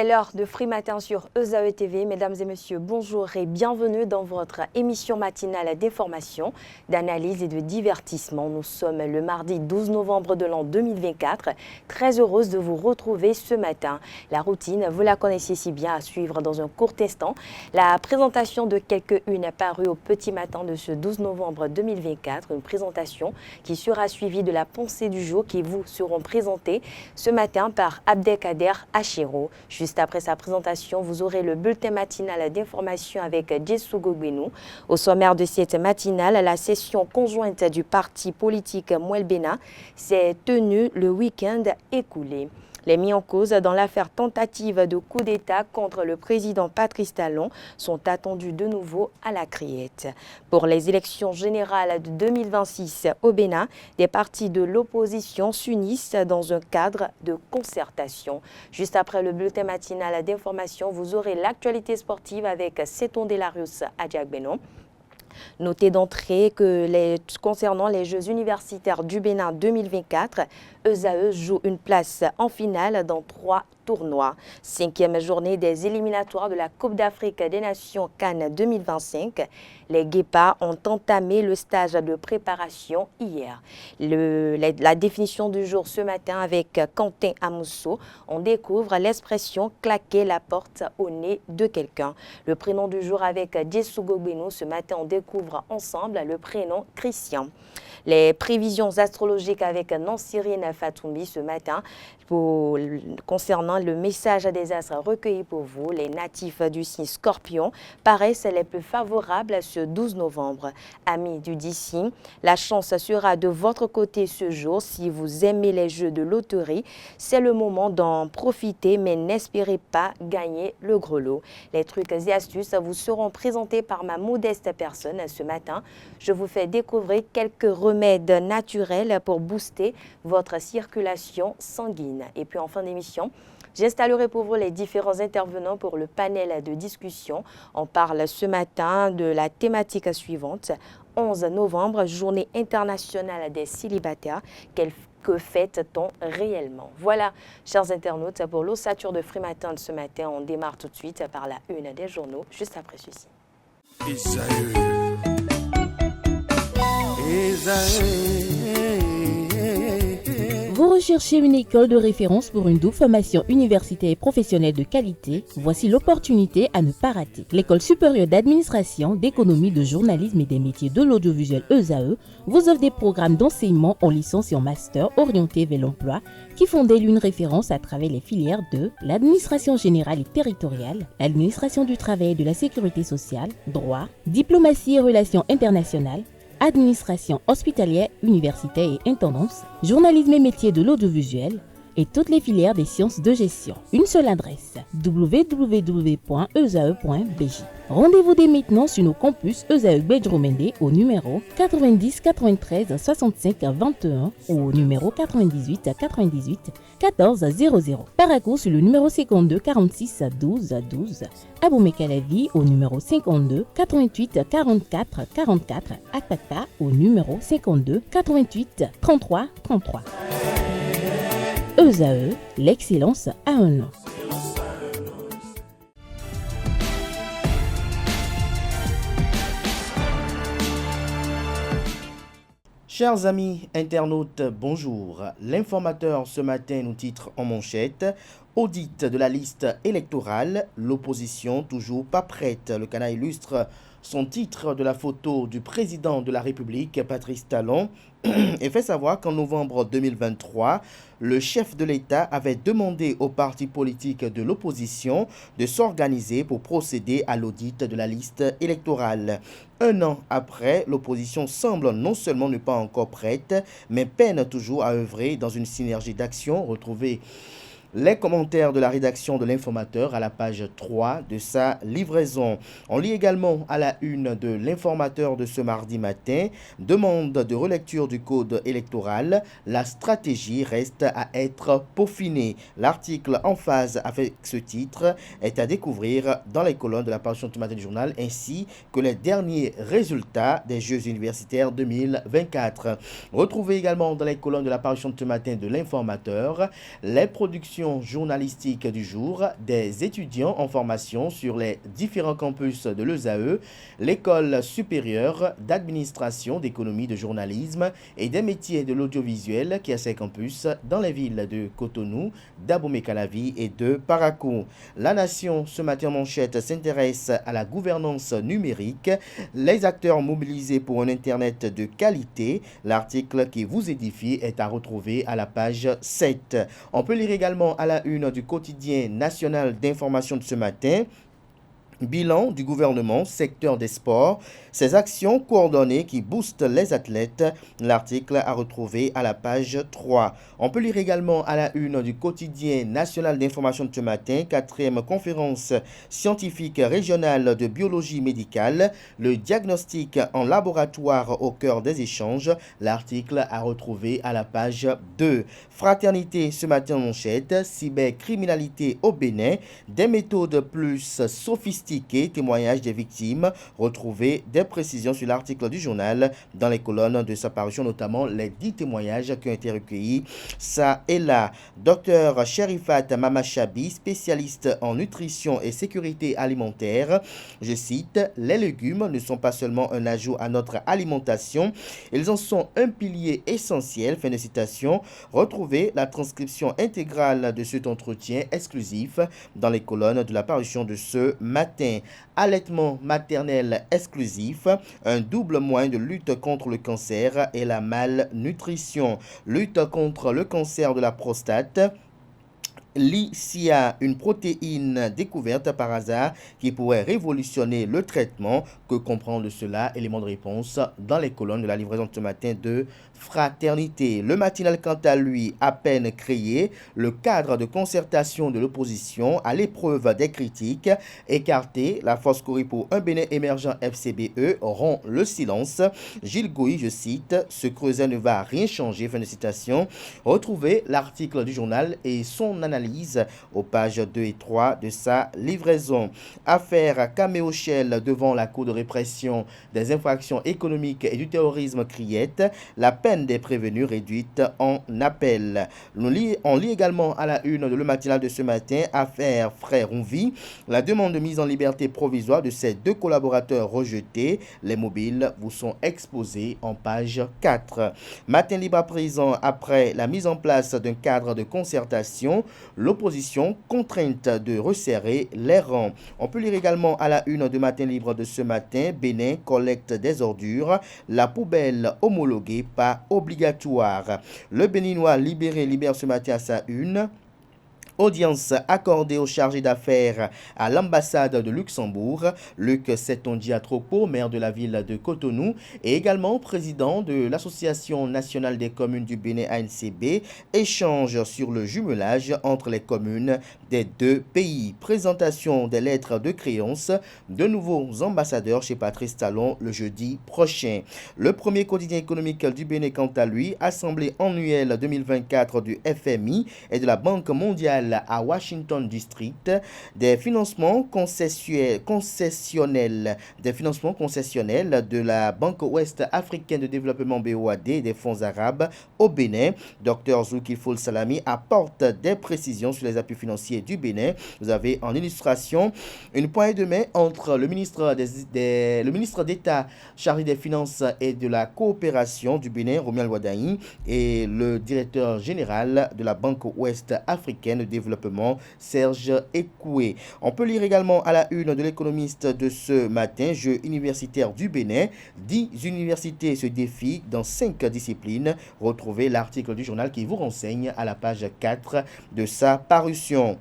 C'est l'heure de Free Matin sur ESAE TV. Mesdames et messieurs, bonjour et bienvenue dans votre émission matinale d'information, d'analyse et de divertissement. Nous sommes le mardi 12 novembre de l'an 2024. Très heureuse de vous retrouver ce matin. La routine, vous la connaissez si bien, à suivre dans un court instant. La présentation de quelques-unes apparue au petit matin de ce 12 novembre 2024. Une présentation qui sera suivie de la pensée du jour qui vous seront présentées ce matin par Abdelkader Achiro. Juste après sa présentation, vous aurez le bulletin matinal d'information avec Djessou Gogbenou. Au sommaire de cette matinale, la session conjointe du parti politique Mouelbena s'est tenue le week-end écoulé. Les mis en cause dans l'affaire tentative de coup d'État contre le président Patrice Talon sont attendus de nouveau à la criette. Pour les élections générales de 2026 au Bénin, des partis de l'opposition s'unissent dans un cadre de concertation. Juste après le bulletin matinal d'information, vous aurez l'actualité sportive avec Seton Delarius Adjagbenon. Notez d'entrée que concernant les Jeux universitaires du Bénin 2024, ESAE joue une place en finale dans 3 tournois. 5e journée des éliminatoires de la Coupe d'Afrique des Nations Cannes 2025. Les Guépards ont entamé le stage de préparation hier. La définition du jour ce matin avec Quentin Amousso, on découvre l'expression « claquer la porte au nez de quelqu'un ». Le prénom du jour avec Djessou Gogbenou, ce matin on découvre ensemble le prénom Christian. Les prévisions astrologiques avec Nancirine Fatoumbi ce matin concernant le message des astres recueillis pour vous. Les natifs du signe Scorpion paraissent les plus favorables ce 12 novembre. Amis du signe, la chance sera de votre côté ce jour. Si vous aimez les jeux de loterie, c'est le moment d'en profiter, mais n'espérez pas gagner le gros lot. Les trucs et astuces vous seront présentés par ma modeste personne ce matin. Je vous fais découvrir quelques remèdes naturels pour booster votre circulation sanguine. Et puis en fin d'émission, j'installerai pour vous les différents intervenants pour le panel de discussion. On parle ce matin de la thématique suivante. 11 novembre, journée internationale des célibataires. Que fête-t-on réellement? Voilà, chers internautes, pour l'ossature de Free Matin de ce matin, on démarre tout de suite par la une des journaux, juste après ceci. Vous recherchez une école de référence pour une double formation universitaire et professionnelle de qualité? Voici l'opportunité à ne pas rater. L'École supérieure d'administration, d'économie, de journalisme et des métiers de l'audiovisuel ESAE vous offre des programmes d'enseignement en licence et en master orientés vers l'emploi qui font d'elle une référence à travers les filières de l'administration générale et territoriale, l'administration du travail et de la sécurité sociale, droit, diplomatie et relations internationales, administration hospitalière, universitaire et intendance, journalisme et métiers de l'audiovisuel et toutes les filières des sciences de gestion. Une seule adresse, www.esae.bj. Rendez-vous dès maintenant sur nos campus ESAE Bedjromende au numéro 90 93 65 21 ou au numéro 98 98 14 00. Paracourt sur le numéro 52 46 12 12. Aboumé-Calavi au numéro 52 88 44 44. Akpaka au numéro 52 88 33 33. ESAE, l'excellence à un nom. Chers amis internautes, bonjour. L'informateur ce matin nous titre en manchette: audit de la liste électorale, l'opposition toujours pas prête. Le Canard illustre son titre de la photo du président de la République, Patrice Talon, et fait savoir qu'en novembre 2023, le chef de l'État avait demandé aux partis politiques de l'opposition de s'organiser pour procéder à l'audit de la liste électorale. Un an après, l'opposition semble non seulement ne pas encore prête, mais peine toujours à œuvrer dans une synergie d'action. Retrouvée les commentaires de la rédaction de l'Informateur à la page 3 de sa livraison. On lit également à la une de l'Informateur de ce mardi matin: demande de relecture du code électoral, la stratégie reste à être peaufinée. L'article en phase avec ce titre est à découvrir dans les colonnes de la parution du matin du journal, ainsi que les derniers résultats des Jeux universitaires 2024. Retrouvez également dans les colonnes de la parution de ce matin de l'Informateur les productions l'information journalistique du jour, des étudiants en formation sur les différents campus de l'ESAE, l'École supérieure d'administration, d'économie, de journalisme et des métiers de l'audiovisuel qui a ses campus dans les villes de Cotonou, d'Abomey-Calavi et de Parakou. La Nation, ce matin en manchette, s'intéresse à la gouvernance numérique, les acteurs mobilisés pour un Internet de qualité. L'article qui vous édifie est à retrouver à la page 7. On peut lire également à la une du quotidien national d'information de ce matin. Bilan du gouvernement, secteur des sports, ces actions coordonnées qui boostent les athlètes. L'article à retrouver à la page 3. On peut lire également à la une du quotidien national d'information de ce matin, 4e conférence scientifique régionale de biologie médicale, le diagnostic en laboratoire au cœur des échanges. L'article à retrouver à la page 2. Fraternité ce matin en manchette, cybercriminalité au Bénin, des méthodes plus sophistiquées, témoignages des victimes, retrouver des précisions sur l'article du journal dans les colonnes de sa parution, notamment les 10 témoignages qui ont été recueillis ça et là. Docteur Sherifat Mamachabi, spécialiste en nutrition et sécurité alimentaire, je cite, les légumes ne sont pas seulement un ajout à notre alimentation, ils en sont un pilier essentiel, fin de citation. Retrouvez la transcription intégrale de cet entretien exclusif dans les colonnes de la parution de ce matin. Allaitement maternel exclusif, un double moyen de lutte contre le cancer et la malnutrition. Lutte contre le cancer de la prostate. L'ICIA, une protéine découverte par hasard qui pourrait révolutionner le traitement. Que comprendre de cela? Élément de réponse dans les colonnes de la livraison de ce matin de Fraternité. Le matinal, quant à lui, à peine créé, le cadre de concertation de l'opposition à l'épreuve des critiques. Écarté, la force courie pour un Bénin émergent FCBE rompt le silence. Gilles Gouy, je cite, ce creuset ne va rien changer, fin de citation. Retrouvez l'article du journal et son analyse aux pages 2 et 3 de sa livraison. Affaire Caméo Shell devant la Cour de répression des infractions économiques et du terrorisme Criette, la peine des prévenus réduite en appel. On lit également à la une de Le Matinal de ce matin, affaire Frère Onvi, la demande de mise en liberté provisoire de ces 2 collaborateurs rejetés. Les mobiles vous sont exposés en page 4. Matin libre à présent, après la mise en place d'un cadre de concertation, l'opposition contrainte de resserrer les rangs. On peut lire également à la une de Matin libre de ce matin, Bénin collecte des ordures, la poubelle homologuée pas obligatoire. Le Béninois libère ce matin à sa une. Audience accordée au chargé d'affaires à l'ambassade de Luxembourg, Luc Setonji-Atropo, maire de la ville de Cotonou, et également président de l'Association nationale des communes du Bénin ANCB, échange sur le jumelage entre les communes des 2 pays. Présentation des lettres de créance de nouveaux ambassadeurs chez Patrice Talon le jeudi prochain. Le premier quotidien économique du Bénin, quant à lui, assemblée annuelle 2024 du FMI et de la Banque mondiale à Washington District, des financements concessionnels de la Banque ouest africaine de développement BOAD et des fonds arabes au Bénin. Dr Zulkiful Salami apporte des précisions sur les appuis financiers du Bénin. Vous avez en illustration une poignée de main entre le ministre d'État chargé des finances et de la coopération du Bénin, Romuald Wadaï, et le directeur général de la Banque ouest africaine de développement, Serge Ekoué. On peut lire également à la une de l'Économiste de ce matin, Jeux universitaires du Bénin, 10 universités se défient dans 5 disciplines. Retrouvez l'article du journal qui vous renseigne à la page 4 de sa parution.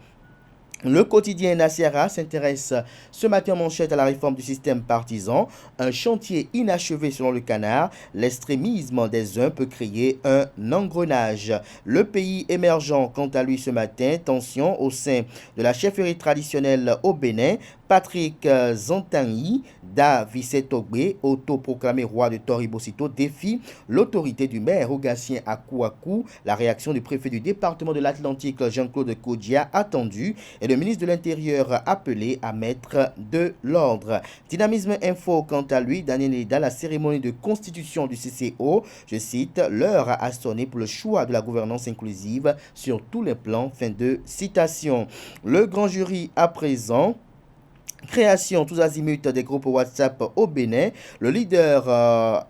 Le quotidien Nasiara s'intéresse ce matin en manchette à la réforme du système partisan. Un chantier inachevé selon le Canard. L'extrémisme des uns peut créer un engrenage. Le pays émergent quant à lui ce matin. Tension au sein de la chefferie traditionnelle au Bénin. Patrick Zantangui, Da Vicetogbe, autoproclamé roi de Toribosito, défie l'autorité du maire Ogatien Akouakou. La réaction du préfet du département de l'Atlantique, Jean-Claude Kodia, attendue. Et le ministre de l'Intérieur appelé à mettre de l'ordre. Dynamisme Info, quant à lui, Daniel Eda, la cérémonie de constitution du CCO, je cite, l'heure a sonné pour le choix de la gouvernance inclusive sur tous les plans, fin de citation. Le grand jury à présent. Création tous azimuts des groupes WhatsApp au Bénin. Le leader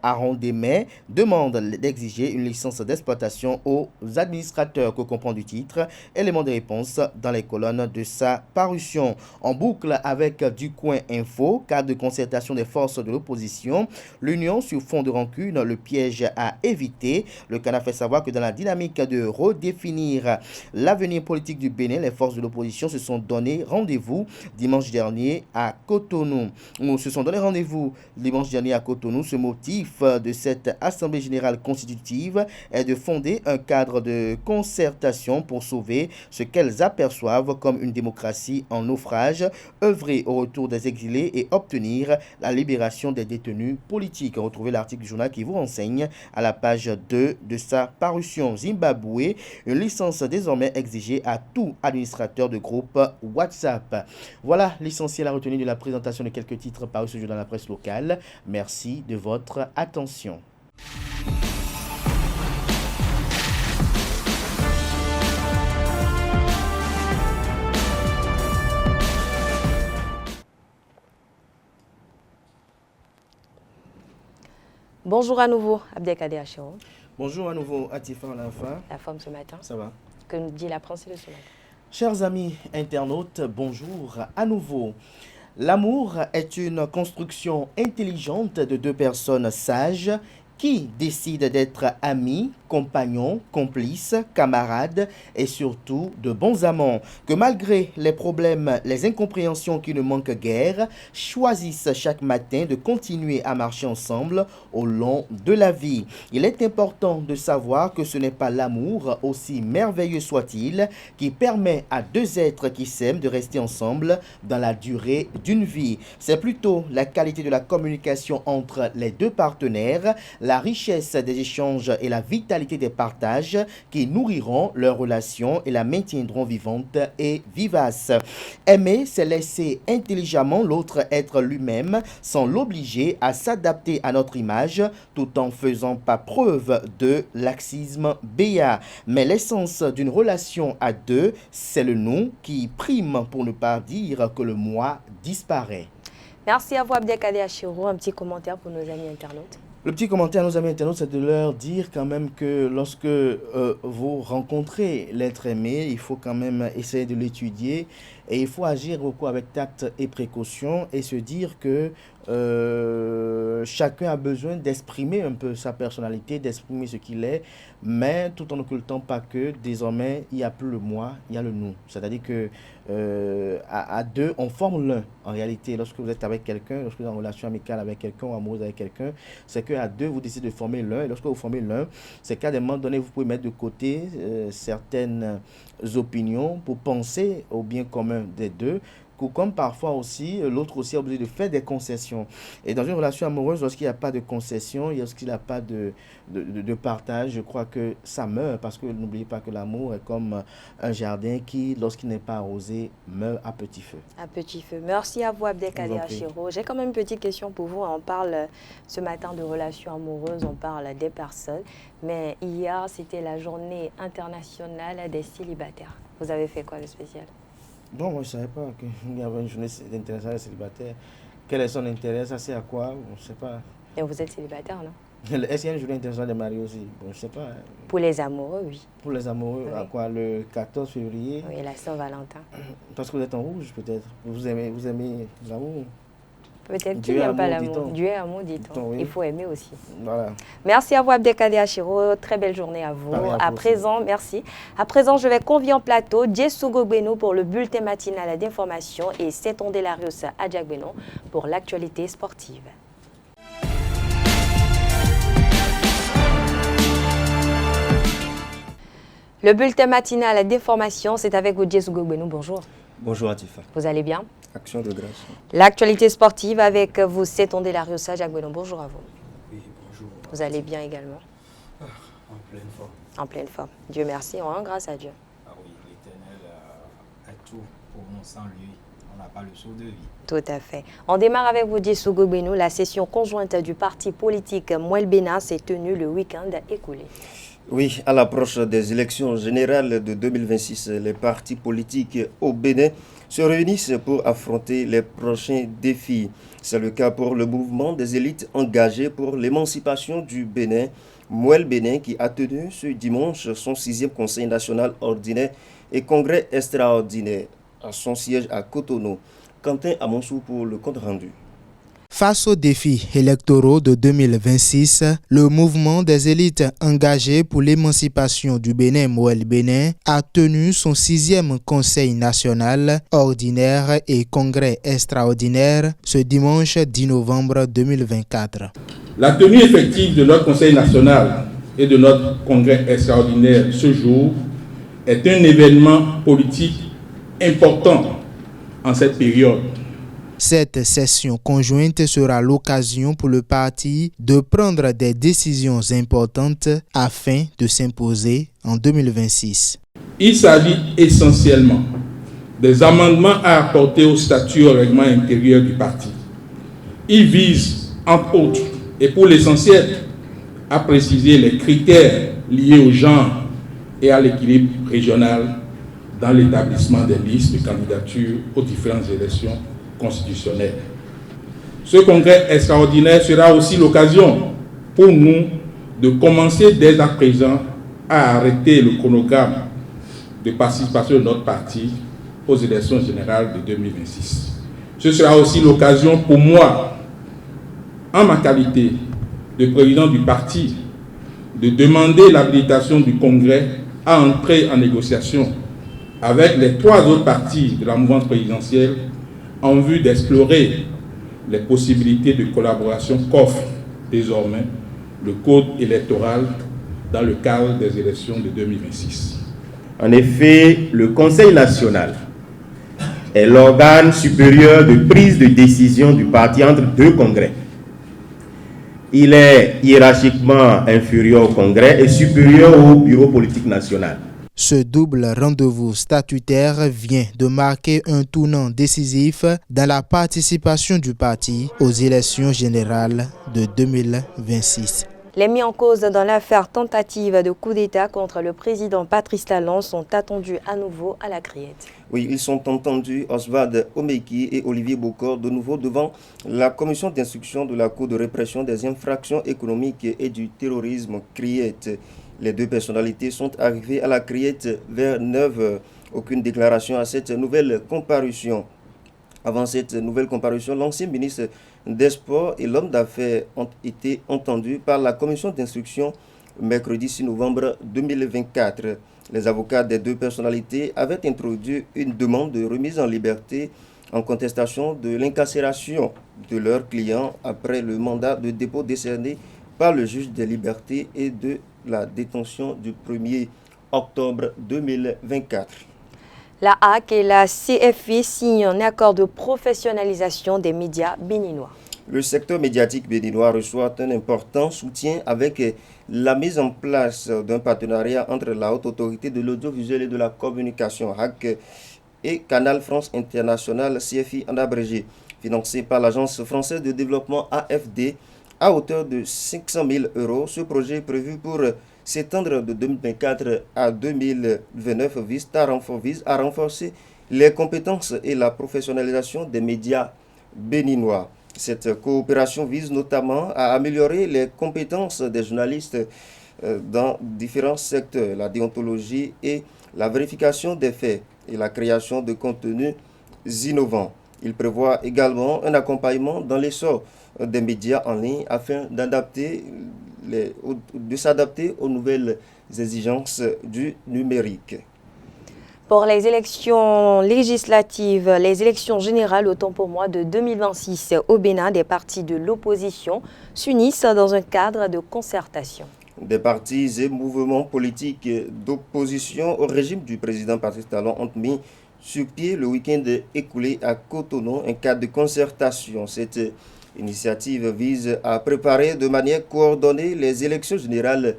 Aaron Demey demande d'exiger une licence d'exploitation aux administrateurs, que comprend du titre. Élément de réponse dans les colonnes de sa parution. En boucle avec Du Coin Info, cadre de concertation des forces de l'opposition. L'union sur fond de rancune, le piège à éviter. Le Canard fait savoir que dans la dynamique de redéfinir l'avenir politique du Bénin, les forces de l'opposition se sont donné rendez-vous dimanche dernier à Cotonou. Nous se sont donné rendez-vous dimanche dernier à Cotonou. Ce motif de cette Assemblée générale constitutive est de fonder un cadre de concertation pour sauver ce qu'elles aperçoivent comme une démocratie en naufrage, œuvrer au retour des exilés et obtenir la libération des détenus politiques. Retrouvez l'article du journal qui vous renseigne à la page 2 de sa parution. Zimbabwe, une licence désormais exigée à tout administrateur de groupe WhatsApp. Voilà l'essentiel à retenir de la présentation de quelques titres parus ce jour dans la presse locale. Merci de votre attention. Bonjour à nouveau, Abdelkader Achero. Bonjour à nouveau, Atifa Alafa. La forme ce matin. Ça va? Que nous dit la pensée de ce matin? Chers amis internautes, bonjour à nouveau. L'amour est une construction intelligente de deux personnes sages qui décident d'être amis, compagnons, complices, camarades et surtout de bons amants, que malgré les problèmes, les incompréhensions qui ne manquent guère, choisissent chaque matin de continuer à marcher ensemble au long de la vie. Il est important de savoir que ce n'est pas l'amour, aussi merveilleux soit-il, qui permet à deux êtres qui s'aiment de rester ensemble dans la durée d'une vie. C'est plutôt la qualité de la communication entre les deux partenaires, la richesse des échanges et la vitalité des partages qui nourriront leur relation et la maintiendront vivante et vivace. Aimer, c'est laisser intelligemment l'autre être lui-même sans l'obliger à s'adapter à notre image tout en faisant pas preuve de laxisme béat. Mais l'essence d'une relation à deux, c'est le nous qui prime pour ne pas dire que le moi disparaît. Merci à vous, Abdelkader Achero. Un petit commentaire pour nos amis internautes. Le petit commentaire à nos amis internautes, c'est de leur dire quand même que lorsque vous rencontrez l'être aimé, il faut quand même essayer de l'étudier et il faut agir beaucoup avec tact et précaution et se dire que chacun a besoin d'exprimer un peu sa personnalité, d'exprimer ce qu'il est, mais tout en n'occultant pas que désormais il n'y a plus le moi, il y a le nous. C'est-à-dire que à deux, on forme l'un. En réalité, lorsque vous êtes avec quelqu'un, lorsque vous êtes en relation amicale avec quelqu'un ou amoureuse avec quelqu'un, c'est qu'à deux, vous décidez de former l'un. Et lorsque vous formez l'un, c'est qu'à des moments donnés, vous pouvez mettre de côté certaines opinions pour penser au bien commun des deux. Comme parfois aussi, l'autre aussi est obligé de faire des concessions. Et dans une relation amoureuse, lorsqu'il n'y a pas de concessions, lorsqu'il n'y a pas de partage, je crois que ça meurt. Parce que n'oubliez pas que l'amour est comme un jardin qui, lorsqu'il n'est pas arrosé, meurt à petit feu. À petit feu. Merci à vous, Abdelkader Achero. J'ai quand même une petite question pour vous. On parle ce matin de relations amoureuses, on parle des personnes. Mais hier, c'était la journée internationale des célibataires. Vous avez fait quoi de spécial? Bon, moi, je ne savais pas qu'il y avait une journée internationale célibataire. Quel est son intérêt? Ça sert à quoi? Je ne sais pas. Et vous êtes célibataire, non? Est-ce qu'il y a une journée internationale des mariés aussi? Bon, je ne sais pas. Pour les amoureux, oui. Pour les amoureux, Oui. à quoi? Le 14 février? Oui, la Saint-Valentin. Parce que vous êtes en rouge, peut-être. Vous aimez l'amour? Peut-être qu'il n'aime pas l'amour. Dieu est amour, dit-on. Oui. Il faut aimer aussi. Voilà. Merci à vous, Abdelkader Achero. Très belle journée à vous. À présent, merci. À présent, je vais convier en plateau Djessou Gogbeno pour le bulletin matinal d'information et Seton Delarius Adjagbeno pour l'actualité sportive. Le bulletin matinal d'information, c'est avec vous, Djessou Gogbeno. Bonjour. Bonjour Atifa. Vous allez bien? Action de grâce. L'actualité sportive avec vous, Seton Delarius Adjagbeno. Bonjour à vous. Oui, bonjour. Vous allez bien également? En pleine forme. En pleine forme. Dieu merci, on rend grâce à Dieu. Ah oui, l'Éternel a tout Pour nous, sans lui, on n'a pas le saut de vie. Tout à fait. On démarre avec vous, Djessougo Beno. La session conjointe du parti politique Mouel Bénin s'est tenue le week-end écoulé. Oui, à l'approche des élections générales de 2026, les partis politiques au Bénin se réunissent pour affronter les prochains défis. C'est le cas pour le mouvement des élites engagées pour l'émancipation du Bénin, Mouel Bénin, qui a tenu ce dimanche son 6e conseil national ordinaire et congrès extraordinaire à son siège à Cotonou. Quentin Amonsou pour le compte rendu. Face aux défis électoraux de 2026, le mouvement des élites engagées pour l'émancipation du Bénin, Mouel Bénin, a tenu son 6e conseil national ordinaire et congrès extraordinaire ce dimanche 10 novembre 2024. La tenue effective de notre conseil national et de notre congrès extraordinaire ce jour est un événement politique important en cette période. Cette session conjointe sera l'occasion pour le parti de prendre des décisions importantes afin de s'imposer en 2026. Il s'agit essentiellement des amendements à apporter au statut et au règlement intérieur du parti. Il vise, entre autres, et pour l'essentiel, à préciser les critères liés au genre et à l'équilibre régional dans l'établissement des listes de candidature aux différentes élections constitutionnelles. Ce congrès extraordinaire sera aussi l'occasion pour nous de commencer dès à présent à arrêter le chronogramme de participation de notre parti aux élections générales de 2026. Ce sera aussi l'occasion pour moi, en ma qualité de président du parti, de demander l'habilitation du congrès à entrer en négociation avec les 3 autres partis de la mouvance présidentielle en vue d'explorer les possibilités de collaboration qu'offre désormais le code électoral dans le cadre des élections de 2026. En effet, le Conseil national est l'organe supérieur de prise de décision du parti entre 2 congrès. Il est hiérarchiquement inférieur au congrès et supérieur au bureau politique national. Ce double rendez-vous statutaire vient de marquer un tournant décisif dans la participation du parti aux élections générales de 2026. Les mis en cause dans l'affaire tentative de coup d'État contre le président Patrice Talon sont attendus à nouveau à la Criette. Oui, ils sont entendus, Oswald Omeki et Olivier Bokor, de nouveau devant la commission d'instruction de la Cour de répression des infractions économiques et du terrorisme Criette. Les 2 personnalités sont arrivées à la Criette vers 9h. Aucune déclaration à cette nouvelle comparution. Avant cette nouvelle comparution, l'ancien ministre des Sports et l'homme d'affaires ont été entendus par la commission d'instruction mercredi 6 novembre 2024. Les avocats des 2 personnalités avaient introduit une demande de remise en liberté en contestation de l'incarcération de leurs clients après le mandat de dépôt décerné par le juge des libertés et de la détention du 1er octobre 2024. La HAC et la CFI signent un accord de professionnalisation des médias béninois. Le secteur médiatique béninois reçoit un important soutien avec la mise en place d'un partenariat entre la Haute Autorité de l'Audiovisuel et de la Communication, HAC, et Canal France International, CFI en abrégé, financé par l'Agence française de développement AFD à hauteur de 500 000 €. Ce projet prévu pour s'étendre de 2024 à 2029 vise à renforcer les compétences et la professionnalisation des médias béninois. Cette coopération vise notamment à améliorer les compétences des journalistes dans différents secteurs, la déontologie et la vérification des faits et la création de contenus innovants. Il prévoit également un accompagnement dans l'essor des médias en ligne afin de s'adapter aux nouvelles exigences du numérique. Pour les élections législatives, les élections générales, autant pour moi, de 2026 au Bénin, des partis de l'opposition s'unissent dans un cadre de concertation. Des partis et mouvements politiques d'opposition au régime du président Patrice Talon ont mis sur pied le week-end écoulé à Cotonou un cadre de concertation. Cette initiative vise à préparer de manière coordonnée les élections générales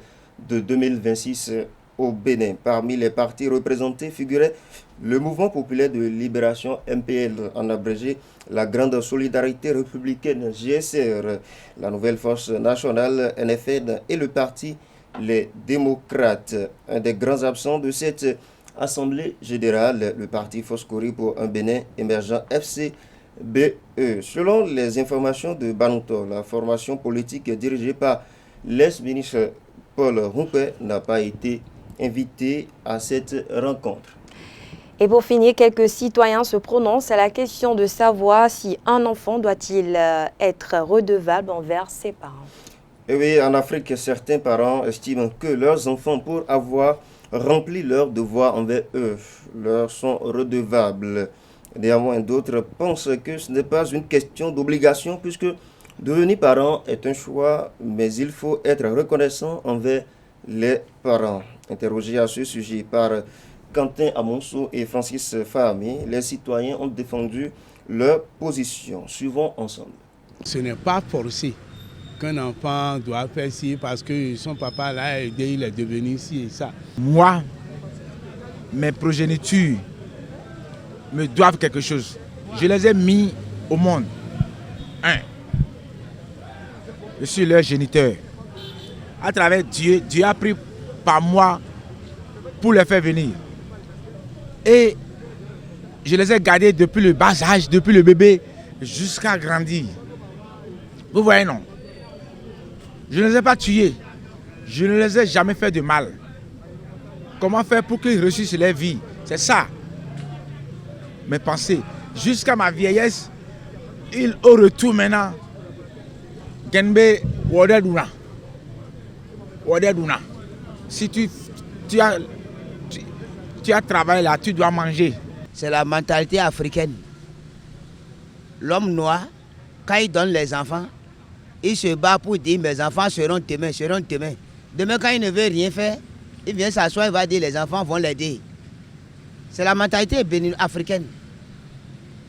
de 2026 au Bénin. Parmi les partis représentés figurait le Mouvement populaire de libération MPL, en abrégé la Grande Solidarité républicaine GSR, la Nouvelle Force nationale NFN et le parti Les Démocrates. Un des grands absents de cette Assemblée générale, le parti Foscori pour un Bénin émergent FCBE. Selon les informations de Banouto, la formation politique dirigée par l'ex-ministre Paul Rumpé n'a pas été invité à cette rencontre. Et pour finir, quelques citoyens se prononcent à la question de savoir si un enfant doit-il être redevable envers ses parents. Et oui, en Afrique, certains parents estiment que leurs enfants, pour avoir rempli leurs devoirs envers eux, leur sont redevables. Néanmoins, d'autres pensent que ce n'est pas une question d'obligation puisque devenir parent est un choix, mais il faut être reconnaissant envers les parents. Interrogés à ce sujet par Quentin Amonso et Francis Fahmi, les citoyens ont défendu leur position. Suivons ensemble. Ce n'est pas forcé qu'un enfant doit faire ci parce que son papa l'a aidé, il est devenu ci et ça. Moi, mes progénitures me doivent quelque chose. Je les ai mis au monde. Je suis leur géniteur. À travers Dieu, Dieu a pris par moi pour les faire venir. Et je les ai gardés depuis le bas âge, depuis le bébé, jusqu'à grandir. Vous voyez, non? Je ne les ai pas tués. Je ne les ai jamais fait de mal. Comment faire pour qu'ils réussissent leur vie? C'est ça. Mes pensées. Jusqu'à ma vieillesse, au retour maintenant, Genbe Wodeduna. Wodeduna. Si tu as travaillé là, tu dois manger. C'est la mentalité africaine. L'homme noir, quand il donne les enfants, il se bat pour dire mes enfants seront demain, seront demain. Demain, quand il ne veut rien faire, il vient s'asseoir, il va dire les enfants vont l'aider. C'est la mentalité africaine.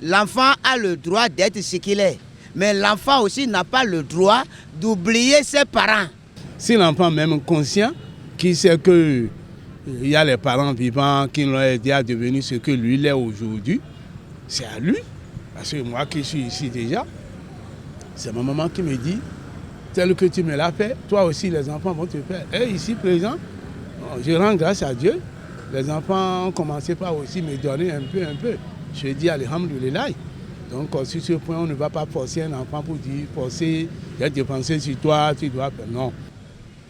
L'enfant a le droit d'être ce qu'il est. Mais l'enfant aussi n'a pas le droit d'oublier ses parents. Si l'enfant même conscient, qui sait que il y a les parents vivants qui l'ont aidé à devenir ce que lui il est aujourd'hui, c'est à lui. Parce que moi qui suis ici déjà, c'est ma maman qui me dit, tel que tu me l'as fait, toi aussi les enfants vont te faire. Et ici présent, je rends grâce à Dieu. Les enfants ont commencé par aussi me donner un peu. Je dis alhamdoulilah. Donc sur ce point, on ne va pas forcer un enfant pour dire, forcer, j'ai dépensé sur toi, tu dois faire. Non.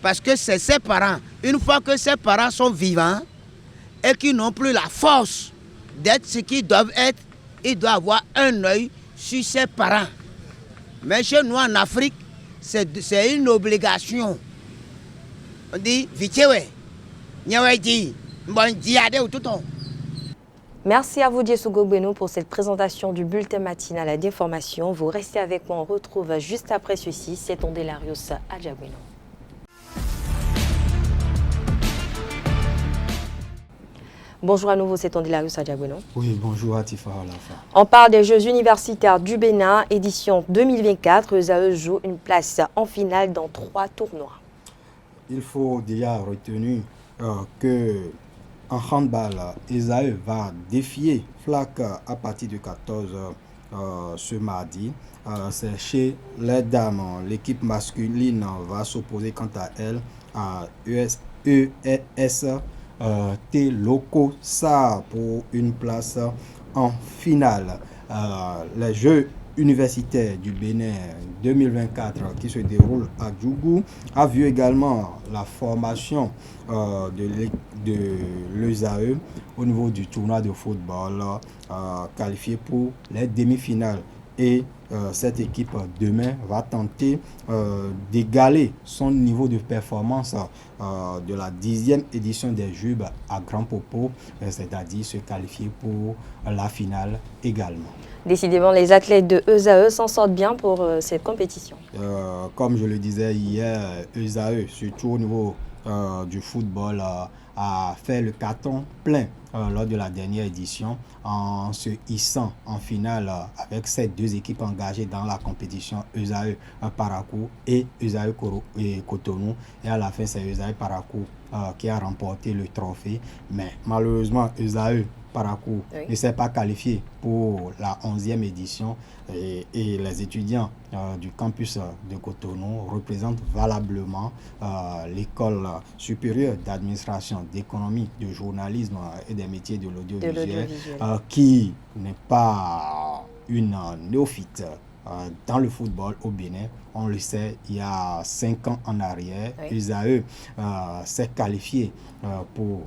Parce que c'est ses parents. Une fois que ses parents sont vivants et qu'ils n'ont plus la force d'être ce qu'ils doivent être, ils doivent avoir un œil sur ses parents. Mais chez nous en Afrique, c'est une obligation. On dit, vitewe, nyawedi, mbondiade ou tout on. Merci à vous, Diesugo Beno, pour cette présentation du bulletin matinal à d'information. Vous restez avec moi, on retrouve juste après ceci, c'est Ondelarius Adjabeno. Bonjour à nouveau, c'est Ondelarius Adjabeno. Oui, bonjour Atifa Alafa. On parle des Jeux universitaires du Bénin, édition 2024. ESAE joue une place en finale dans 3 tournois. Il faut déjà retenir que en handball, ESAE va défier FLAC à partir de 14h ce mardi. C'est chez les dames. L'équipe masculine va s'opposer quant à elle à ES Lokosa pour une place en finale. Les Jeux universitaires du Bénin 2024 qui se déroulent à Djougou a vu également la formation de l'ESAE au niveau du tournoi de football qualifié pour les demi-finales. Et cette équipe demain va tenter d'égaler son niveau de performance de la 10e édition des Jeux à Grand Popo, c'est-à-dire se qualifier pour la finale également. Décidément, les athlètes de ESAE s'en sortent bien pour cette compétition. Comme je le disais hier, ESAE, surtout au niveau du football a fait le carton plein lors de la dernière édition en se hissant en finale avec ces deux équipes engagées dans la compétition, Esaü Parakou et Esaü Cotonou. Et à la fin, c'est Esaü Parakou qui a remporté le trophée. Mais malheureusement, Esaü Parakou ne s'est pas qualifié pour la 11e édition et les étudiants du campus de Cotonou représentent valablement l'école supérieure d'administration, d'économie, de journalisme et des métiers de l'audiovisuel qui n'est pas une néophyte dans le football au Bénin. On le sait, il y a 5 ans en arrière, Esaü s'est qualifié pour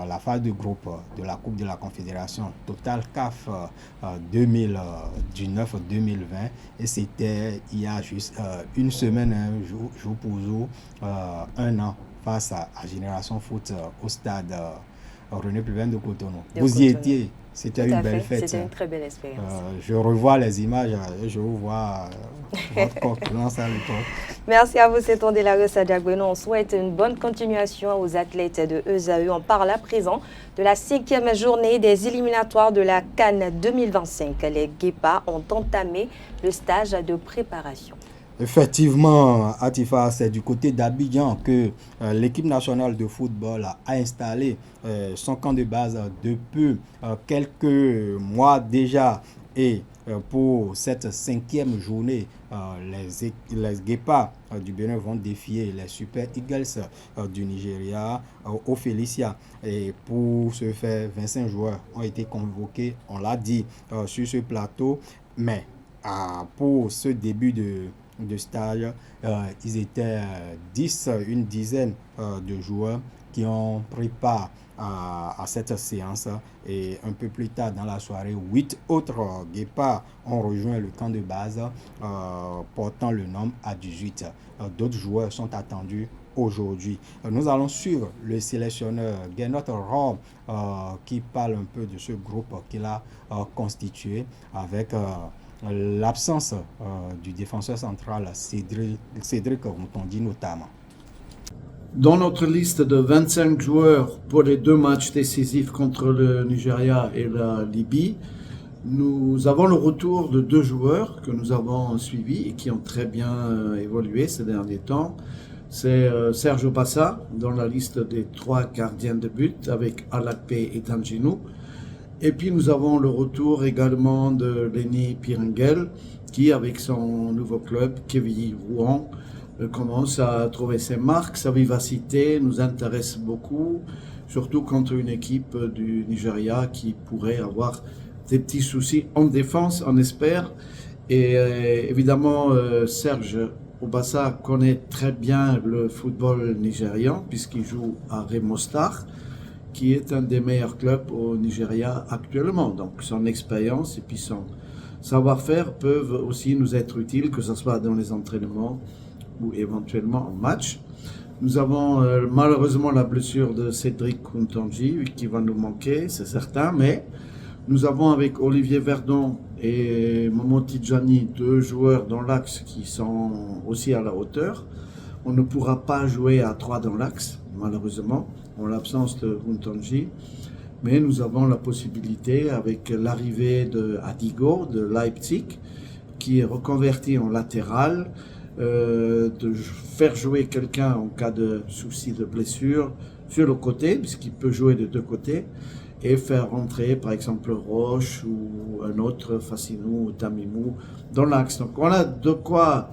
la phase de groupe de la Coupe de la Confédération Total CAF 2019-2020 et c'était il y a juste une semaine, jour pour jour, 1 an face à Génération Foot au stade René Pleven de Cotonou. Vous y étiez, c'était une belle fête. C'était une très belle expérience. Je revois les images et je revois votre corpulence à l'époque. Merci à vous, c'est Tondelaris Adjagbenou. On souhaite une bonne continuation aux athlètes de Esaü. On parle à présent de la 5e journée des éliminatoires de la CAN 2025. Les Guépas ont entamé le stage de préparation. Effectivement, Atifa, c'est du côté d'Abidjan que l'équipe nationale de football a installé son camp de base depuis quelques mois déjà. Et pour cette 5e journée, les Guépas du Bénin vont défier les Super Eagles du Nigeria au Félicia. Et pour ce faire, 25 joueurs ont été convoqués, on l'a dit, sur ce plateau. Mais pour ce début de stage, ils étaient une dizaine de joueurs qui ont pris part à cette séance et un peu plus tard dans la soirée, 8 autres Guépas ont rejoint le camp de base portant le nombre à 18. D'autres joueurs sont attendus aujourd'hui. Nous allons suivre le sélectionneur Gernot Rohr qui parle un peu de ce groupe qu'il a constitué avec l'absence du défenseur central Cédric Moutondi notamment. Dans notre liste de 25 joueurs pour les 2 matchs décisifs contre le Nigeria et la Libye, nous avons le retour de 2 joueurs que nous avons suivis et qui ont très bien évolué ces derniers temps. C'est Serge Obassa dans la liste des 3 gardiens de but avec Alakpe et Tanginou. Et puis nous avons le retour également de Lenny Pirengel qui, avec son nouveau club, Kevi Rouen, commence à trouver ses marques. Sa vivacité nous intéresse beaucoup, surtout contre une équipe du Nigeria qui pourrait avoir des petits soucis en défense, on espère. Et évidemment, Serge Obassa connaît très bien le football nigérian puisqu'il joue à Remo Star, qui est un des meilleurs clubs au Nigeria actuellement. Donc son expérience et puis son savoir-faire peuvent aussi nous être utiles, que ce soit dans les entraînements ou éventuellement en match. Nous avons malheureusement la blessure de Cédric Moutondi qui va nous manquer, c'est certain, mais nous avons avec Olivier Verdon et Momo Tidjani 2 joueurs dans l'axe qui sont aussi à la hauteur. On ne pourra pas jouer à 3 dans l'axe, malheureusement, en l'absence de Moutondi. Mais nous avons la possibilité, avec l'arrivée de Adigo de Leipzig, qui est reconverti en latéral, de faire jouer quelqu'un en cas de souci de blessure sur le côté, puisqu'il peut jouer de 2 côtés, et faire rentrer par exemple Roche ou un autre, Fassinou ou Tamimou, dans l'axe. Donc on a de quoi,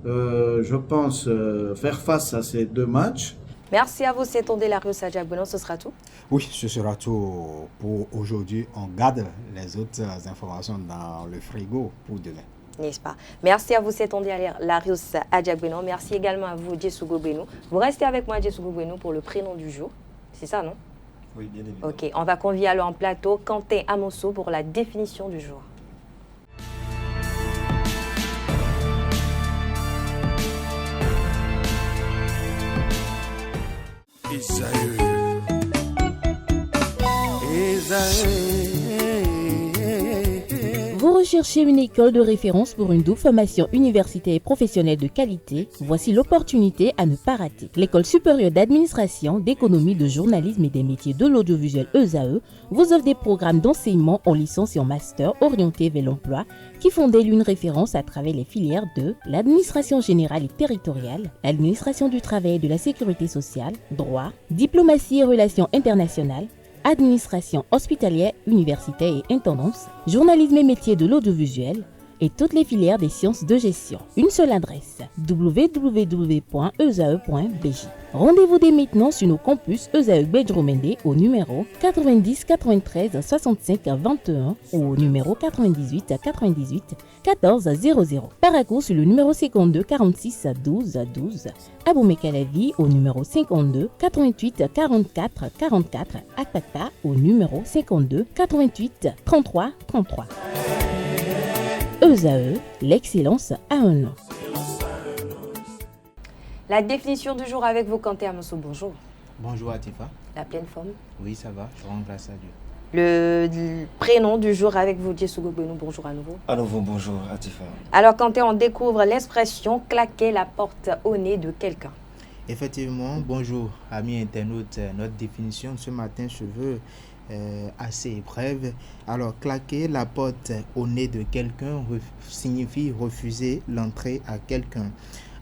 je pense, faire face à ces 2 matchs. Merci à vous, c'est Tondelaris Adjagbenou, ce sera tout? Oui, ce sera tout pour aujourd'hui. On garde les autres informations dans le frigo pour demain. N'est-ce pas? Merci à vous, c'est Tondelaris Adjagbenou. Merci également à vous, Djessougou Benou. Vous restez avec moi, Djessougou Benou, pour le prénom du jour. C'est ça, non? Oui, bien évidemment. Ok, on va convier alors en plateau Quentin Amosso pour la définition du jour. Vous recherchez une école de référence pour une double formation universitaire et professionnelle de qualité? Voici l'opportunité à ne pas rater. L'École supérieure d'administration, d'économie, de journalisme et des métiers de l'audiovisuel ESAE vous offre des programmes d'enseignement en licence et en master orientés vers l'emploi qui font d'elle une référence à travers les filières de l'administration générale et territoriale, l'administration du travail et de la sécurité sociale, droit, diplomatie et relations internationales, administration hospitalière, universitaire et intendance, journalisme et métiers de l'audiovisuel et toutes les filières des sciences de gestion. Une seule adresse, www.esae.bj. Rendez-vous dès maintenant sur nos campus ESAE Bedjromende au numéro 90 93 65 21 ou au numéro 98 98 14 00. Paracourt sur le numéro 52 46 12 12. Aboumé-Calavi au numéro 52 88 44 44. Akpaka au numéro 52 88 33 33. ESAE, l'excellence a un nom. La définition du jour avec vous, Kanté Amosso. Bonjour. Bonjour Atifa. La pleine forme. Oui, ça va, je rends grâce à Dieu. Le prénom du jour avec vous, Djessougou Benou. Bonjour à nouveau. À nouveau, bonjour Atifa. Alors, Kanté, on découvre l'expression claquer la porte au nez de quelqu'un. Effectivement, bonjour amis internautes. Notre définition ce matin se veut assez brève. Alors, claquer la porte au nez de quelqu'un signifie refuser l'entrée à quelqu'un.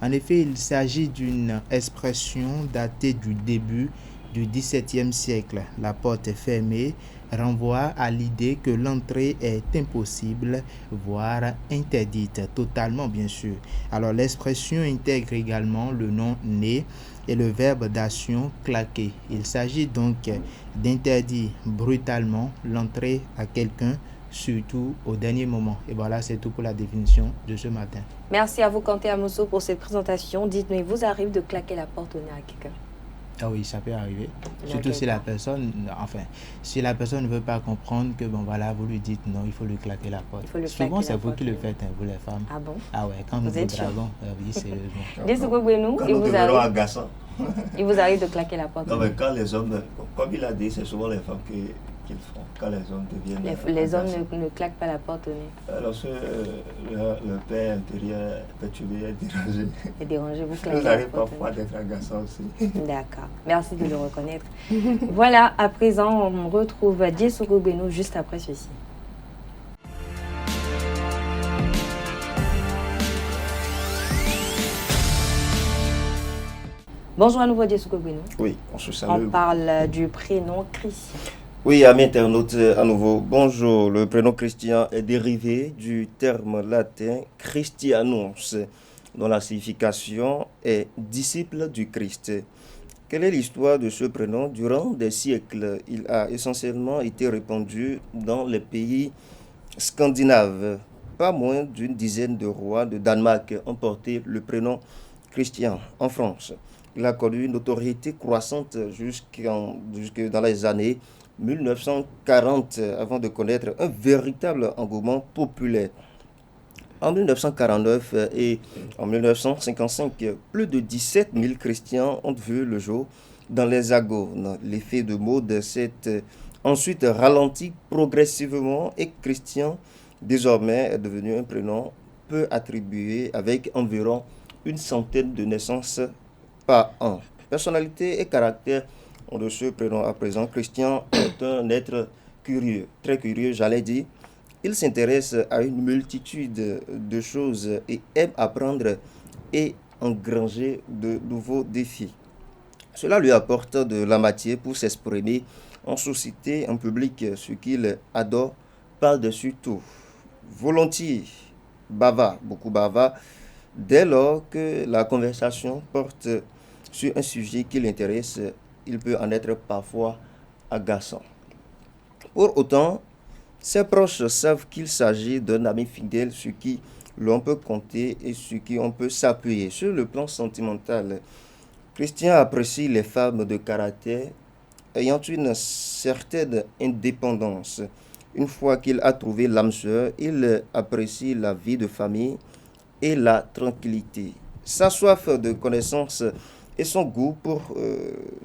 En effet, il s'agit d'une expression datée du début du XVIIe siècle. La porte est fermée renvoie à l'idée que l'entrée est impossible, voire interdite, totalement bien sûr. Alors l'expression intègre également le nom « nez » et le verbe d'action « claquer ». Il s'agit donc d'interdire brutalement l'entrée à quelqu'un, surtout au dernier moment. Et voilà, c'est tout pour la définition de ce matin. Merci à vous, Kanté Amosso, pour cette présentation. Dites-nous, il vous arrive de claquer la porte au nez à quelqu'un? Ah oui, ça peut arriver. Surtout si la personne, si la personne ne veut pas comprendre que, bon voilà, vous lui dites non, il faut lui claquer la porte. Souvent, c'est vous qui le faites, vous les femmes. Ah bon? Ah ouais, quand vous êtes dragon, oui, sérieusement. Djessougou Benou, il vous arrive de claquer la porte? Non, mais quand les hommes, comme il a dit, c'est souvent les femmes qui le font. Quand les hommes deviennent... Les hommes ne claquent pas la porte au nez. Lorsque le père intérieur est perturbé, est dérangé. Et dérangé, vous claquez la porte. Vous arrivez parfois d'être agaçant aussi. D'accord. Merci de le reconnaître. Voilà, à présent, on retrouve Djessougou Benou juste après ceci. Bonjour à nouveau, Djessougou Benou. Oui, on se salue. On parle du prénom Christian. Oui, amis internautes, à nouveau, bonjour. Le prénom Christian est dérivé du terme latin Christianus, dont la signification est disciple du Christ. Quelle est l'histoire de ce prénom? Durant des siècles, il a essentiellement été répandu dans les pays scandinaves. Pas moins d'une dizaine de rois de Danemark ont porté le prénom Christian en France. Il a connu une notoriété croissante jusque dans les années 1940 avant de connaître un véritable engouement populaire. En 1949 et en 1955, plus de 17 000 chrétiens ont vu le jour dans les Hexagones. L'effet de mode s'est ensuite ralenti progressivement et Christian désormais est devenu un prénom peu attribué avec environ une centaine de naissances par an. Personnalité et caractère de ce prénom à présent, Christian est un être curieux, très curieux, j'allais dire. Il s'intéresse à une multitude de choses et aime apprendre et engranger de nouveaux défis. Cela lui apporte de la matière pour s'exprimer en société, en public, ce qu'il adore par-dessus tout. Volontiers bavard, beaucoup bavard, dès lors que la conversation porte sur un sujet qui l'intéresse, il peut en être parfois agaçant. Pour autant, ses proches savent qu'il s'agit d'un ami fidèle sur qui l'on peut compter et sur qui on peut s'appuyer. Sur le plan sentimental, Christian apprécie les femmes de caractère ayant une certaine indépendance. Une fois qu'il a trouvé l'âme sœur, il apprécie la vie de famille et la tranquillité. Sa soif de connaissance et son goût pour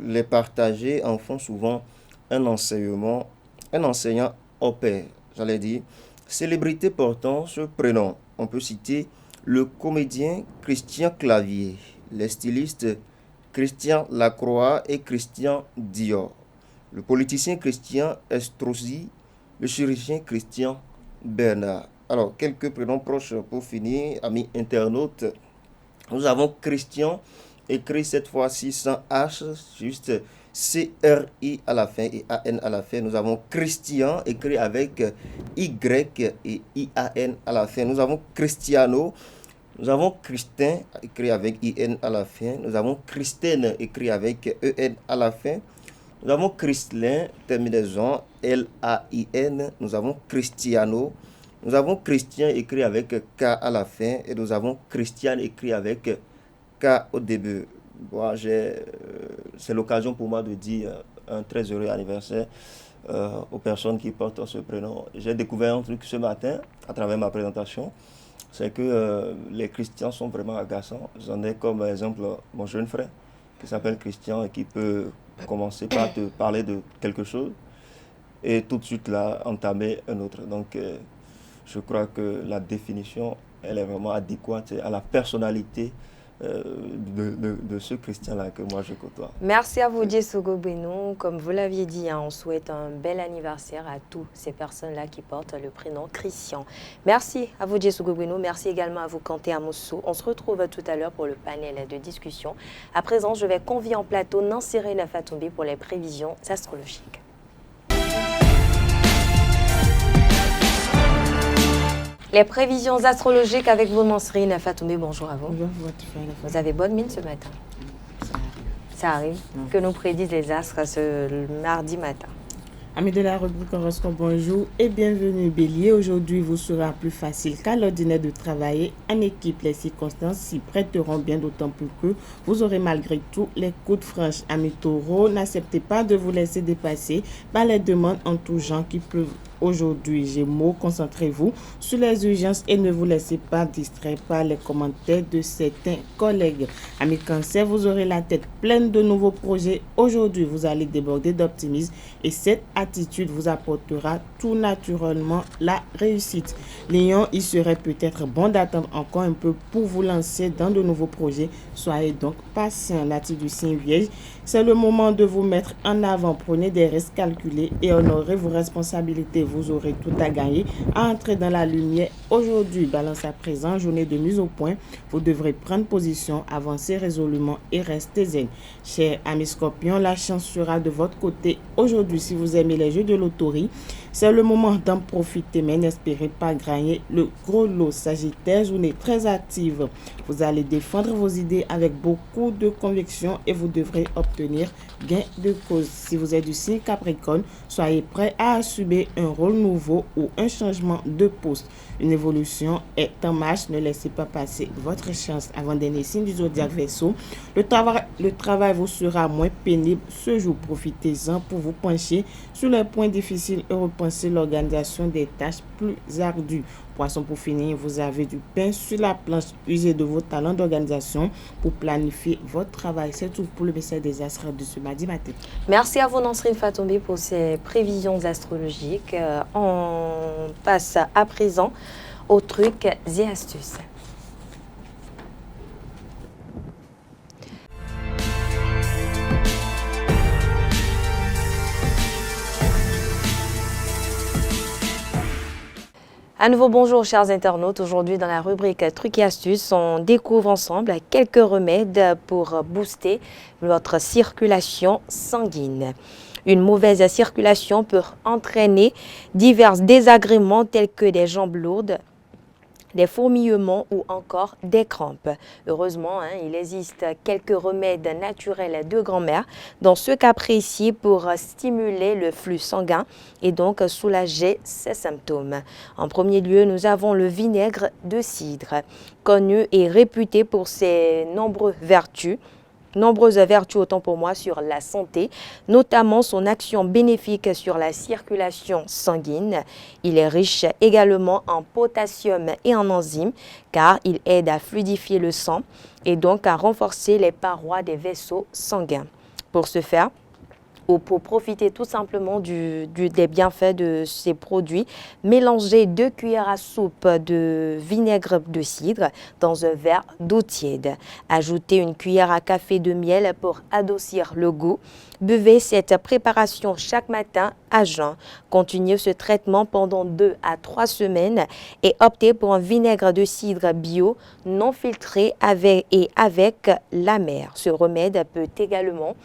les partager en font souvent un enseignant au pair. J'allais dire, Célébrités portant ce prénom, on peut citer le comédien Christian Clavier, les stylistes Christian Lacroix et Christian Dior, le politicien Christian Estrosi, le chirurgien Christian Bernard. Alors, quelques prénoms proches pour finir, amis internautes. Nous avons Christian, écrit cette fois-ci sans H, juste C-R-I à la fin et A-N à la fin. Nous avons Christian, écrit avec Y et I-A-N à la fin. Nous avons Cristiano. Nous avons Christin, écrit avec I-N à la fin. Nous avons Christine, écrit avec E-N à la fin. Nous avons Christlin, terminaison L-A-I-N. Nous avons Cristiano. Nous avons Christian, écrit avec K à la fin. Et nous avons Christiane, écrit avec K au début. Bon, c'est l'occasion pour moi de dire un très heureux anniversaire aux personnes qui portent ce prénom. J'ai découvert un truc ce matin à travers ma présentation. C'est que les Christians sont vraiment agaçants. J'en ai comme exemple mon jeune frère qui s'appelle Christian et qui peut commencer par te parler de quelque chose et tout de suite là entamer un autre. Donc je crois que la définition elle est vraiment adéquate à la personnalité de ce Christian-là que moi je côtoie. Merci à vous, Djessogo Beno. Comme vous l'aviez dit, on souhaite un bel anniversaire à toutes ces personnes-là qui portent le prénom Christian. Merci à vous, Djessogo Beno. Merci également à vous, Kanté Amosso. On se retrouve tout à l'heure pour le panel de discussion. À présent, je vais convier en plateau Nansiré Lafatombi pour les prévisions astrologiques. Les prévisions astrologiques avec vous, Nansiré Lafatombi. Bonjour à vous. Bonjour, vous avez bonne mine ce matin. Ça arrive. Que nous prédisent les astres ce mardi matin? Amis de la rubrique horoscope, bonjour et bienvenue Bélier. Aujourd'hui, vous sera plus facile qu'à l'ordinaire de travailler en équipe. Les circonstances s'y prêteront bien, d'autant plus que vous aurez malgré tout les coups de franche. Amis Taureau, n'acceptez pas de vous laisser dépasser par les demandes en tout genre qui peuvent aujourd'hui. Gémeaux, concentrez-vous sur les urgences et ne vous laissez pas distraire par les commentaires de certains collègues. Amis Cancer, vous aurez la tête pleine de nouveaux projets. Aujourd'hui, vous allez déborder d'optimisme et cette attitude vous apportera tout naturellement la réussite. Lion, il serait peut-être bon d'attendre encore un peu pour vous lancer dans de nouveaux projets. Soyez donc patient. Natif du signe Vierge, c'est le moment de vous mettre en avant. Prenez des risques calculés et honorez vos responsabilités. Vous aurez tout à gagner à entrer dans la lumière aujourd'hui. Balance à présent, journée de mise au point. Vous devrez prendre position, avancer résolument et rester zen. Chers amis Scorpions, la chance sera de votre côté aujourd'hui. Si vous aimez les jeux de loterie, c'est le moment d'en profiter, mais n'espérez pas gagner le gros lot. Sagittaire, journée très active. Vous allez défendre vos idées avec beaucoup de conviction et vous devrez obtenir gain de cause. Si vous êtes du signe Capricorne, soyez prêt à assumer un rôle nouveau ou un changement de poste. Une évolution est en marche, ne laissez pas passer votre chance. Avant dernier signe du zodiaque Verseau, le travail vous sera moins pénible ce jour. Profitez-en pour vous pencher sur les points difficiles et repenser l'organisation des tâches plus ardues. Poisson, pour finir, vous avez du pain sur la planche. Usez de vos talents d'organisation pour planifier votre travail. C'est tout pour le message des astres de ce mardi matin. Merci à vous, Nansiré Fatombi, pour ces prévisions astrologiques. On passe à présent aux trucs et astuces. À nouveau, bonjour chers internautes. Aujourd'hui, dans la rubrique Trucs et astuces, on découvre ensemble quelques remèdes pour booster votre circulation sanguine. Une mauvaise circulation peut entraîner divers désagréments tels que des jambes lourdes, des fourmillements ou encore des crampes. Heureusement, il existe quelques remèdes naturels de grand-mère dans ce cas précis pour stimuler le flux sanguin et donc soulager ces symptômes. En premier lieu, nous avons le vinaigre de cidre, connu et réputé pour ses nombreuses vertus autant pour moi sur la santé, notamment son action bénéfique sur la circulation sanguine. Il est riche également en potassium et en enzymes car il aide à fluidifier le sang et donc à renforcer les parois des vaisseaux sanguins. Pour ce faire, ou pour profiter tout simplement des bienfaits de ces produits, mélangez 2 cuillères à soupe de vinaigre de cidre dans un verre d'eau tiède. Ajoutez 1 cuillère à café de miel pour adoucir le goût. Buvez cette préparation chaque matin à jeun. Continuez ce traitement pendant 2 à 3 semaines et optez pour un vinaigre de cidre bio non filtré avec la mer. Ce remède peut également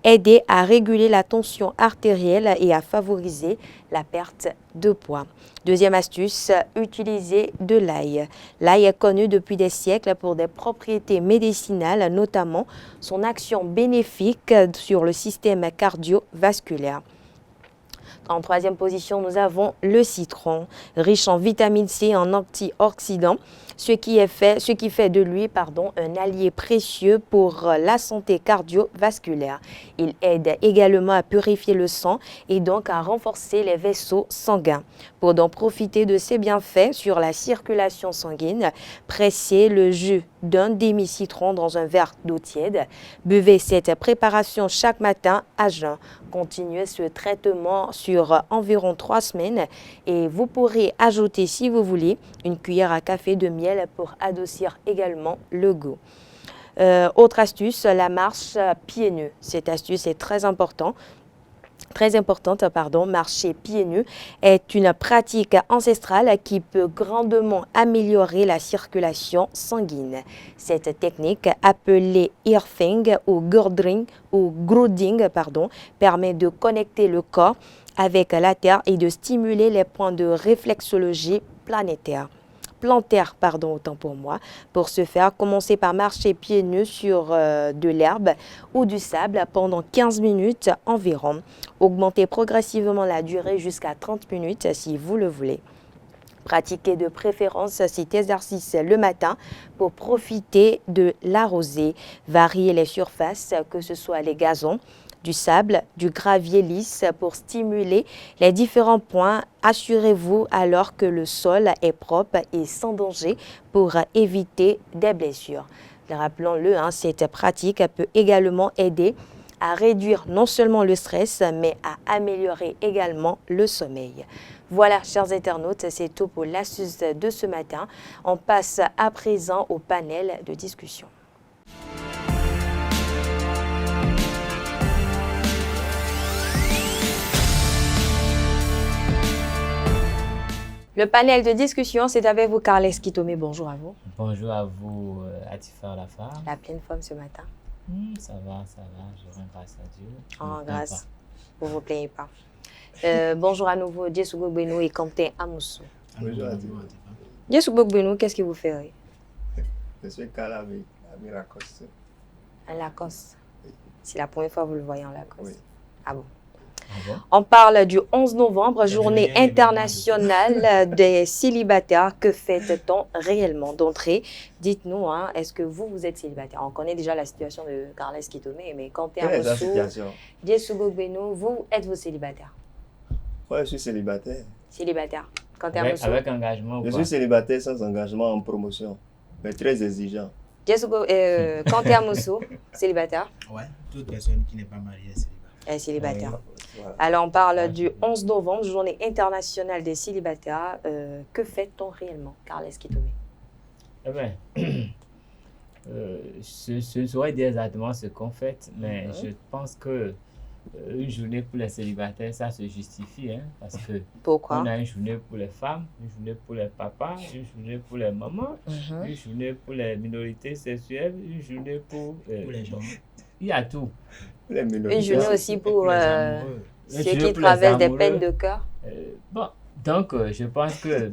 aider à réguler la tension artérielle et à favoriser la perte de poids. Deuxième astuce, utilisez de l'ail. L'ail est connu depuis des siècles pour des propriétés médicinales, notamment son action bénéfique sur le système cardiovasculaire. En troisième position, nous avons le citron, riche en vitamine C et en antioxydants, ce qui fait de lui un allié précieux pour la santé cardiovasculaire. Il aide également à purifier le sang et donc à renforcer les vaisseaux sanguins. Pour donc profiter de ces bienfaits sur la circulation sanguine, pressez le jus d'un demi-citron dans un verre d'eau tiède. Buvez cette préparation chaque matin à jeun. Continuez ce traitement sur environ 3 semaines et vous pourrez ajouter, si vous voulez, 1 cuillère à café de miel pour adoucir également le goût. Autre astuce, la marche pieds nus. Cette astuce est très importante. Marcher pieds nus est une pratique ancestrale qui peut grandement améliorer la circulation sanguine. Cette technique, appelée earthing ou grounding, permet de connecter le corps avec la terre et de stimuler les points de réflexologie plantaire. Pour ce faire, commencez par marcher pieds nus sur de l'herbe ou du sable pendant 15 minutes environ. Augmentez progressivement la durée jusqu'à 30 minutes si vous le voulez. Pratiquez de préférence cet exercice le matin pour profiter de la rosée. Variez les surfaces, que ce soit les gazons, du sable, du gravier lisse pour stimuler les différents points. Assurez-vous alors que le sol est propre et sans danger pour éviter des blessures. Rappelons-le, cette pratique peut également aider à réduire non seulement le stress, mais à améliorer également le sommeil. Voilà, chers internautes, c'est tout pour l'astuce de ce matin. On passe à présent au panel de discussion. Le panel de discussion, c'est avec vous, Carles Kitome. Bonjour à vous. Bonjour à vous, Atifa Lafa. La pleine forme ce matin. Ça va, je rends grâce à Dieu. Oh, grâce. Vous ne vous plaignez pas. Bonjour à nouveau, Djesu Gbegbenou et Quentin Amoussou. Bonjour à Dieu. Djesu Gbegbenou, qu'est-ce qui vous fait rire? Je suis Calami, ami Lacoste. Un Lacoste. C'est la première fois que vous le voyez en Lacoste. Oui. Ah bon? On parle du 11 novembre, journée internationale des célibataires. Que fait-on réellement d'entrée? Dites-nous, est-ce que vous êtes célibataire? On connaît déjà la situation de Carles Kitome, mais quand tu es à Moussou, Djesu Gbegbenou, vous êtes-vous célibataire? Oui, je suis célibataire. Célibataire. Quand tu es à Moussou? Avec engagement ou Je pas? suis célibataire sans engagement en promotion, mais très exigeant. Quand tu es à Moussou, célibataire? Oui, toute personne qui n'est pas mariée est célibataire. Célibataire. Voilà. Alors, on parle du 11 novembre, journée internationale des célibataires. Que fait-on réellement, Carles Kitome? Eh bien, je saurais dire exactement ce qu'on fait, mais je pense que une journée pour les célibataires, ça se justifie, parce que pourquoi? On a une journée pour les femmes, une journée pour les papas, une journée pour les mamans, une journée pour les minorités sexuelles, une journée pour les gens. Il y a tout. Une journée aussi pour ceux qui traversent des peines de cœur. Donc je pense que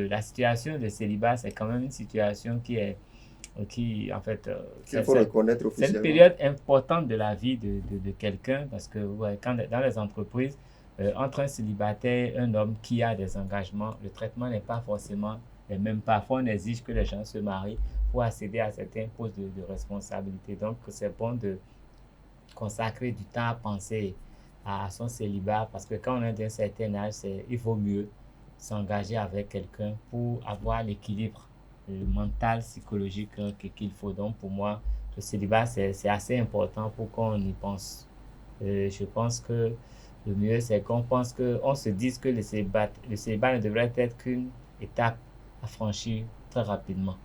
la situation de célibat, c'est quand même une situation qui en fait, il faut reconnaître officiellement. C'est une période importante de la vie de quelqu'un, parce que quand dans les entreprises, entre un célibataire et un homme qui a des engagements, le traitement n'est pas forcément le même. Parfois, on exige que les gens se marient pour accéder à certains postes de responsabilité. Donc, c'est bon de consacrer du temps à penser à son célibat, parce que quand on est d'un certain âge, il vaut mieux s'engager avec quelqu'un pour avoir l'équilibre mental, psychologique qu'il faut. Donc pour moi, le célibat, c'est assez important pour qu'on y pense. Je pense que le mieux, c'est qu'on se dise que le célibat ne devrait être qu'une étape à franchir très rapidement.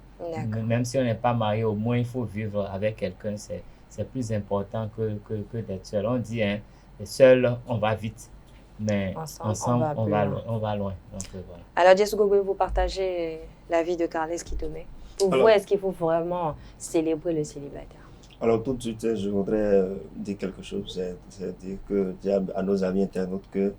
Même si on n'est pas marié, au moins il faut vivre avec quelqu'un. C'est plus important que d'être seul. On dit, hein, seul, on va vite, mais ensemble, on va loin. Donc, voilà. Alors, Jess Gogwe, vous partagez l'avis de Carles Kitome. Pour vous, est-ce qu'il faut vraiment célébrer le célibataire? Alors, tout de suite, je voudrais dire quelque chose. C'est dire à nos amis internautes que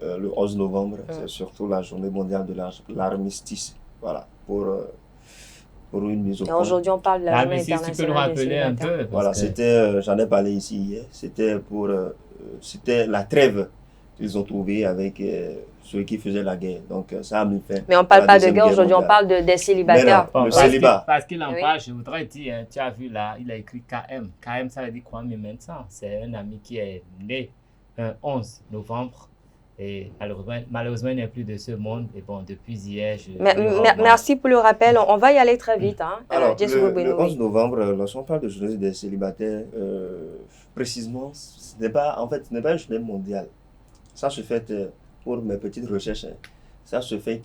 le 11 novembre, c'est surtout la journée mondiale de l'armistice. Voilà, pour une mise au point. Aujourd'hui, on parle de la journée internationale. Tu peux nous rappeler un peu? Voilà, j'en ai parlé ici hier. C'était la trêve qu'ils ont trouvée avec ceux qui faisaient la guerre. Donc, ça a mis fin. Mais on ne parle pas de guerre aujourd'hui, on parle des célibataires. Le célibat. Parce qu'il en parle, je voudrais dire, hein, tu as vu là, il a écrit KM. KM, ça veut dire Kwame Mensah. C'est un ami qui est né un 11 novembre. Et malheureusement, il n'est plus de ce monde. Et bon, depuis hier, merci pour le rappel. On va y aller très vite. Hein. Alors, le 11 novembre, lorsqu'on parle de journée des célibataires, précisément, ce n'est pas une journée mondiale. Ça se fait, pour mes petites recherches, ça se fait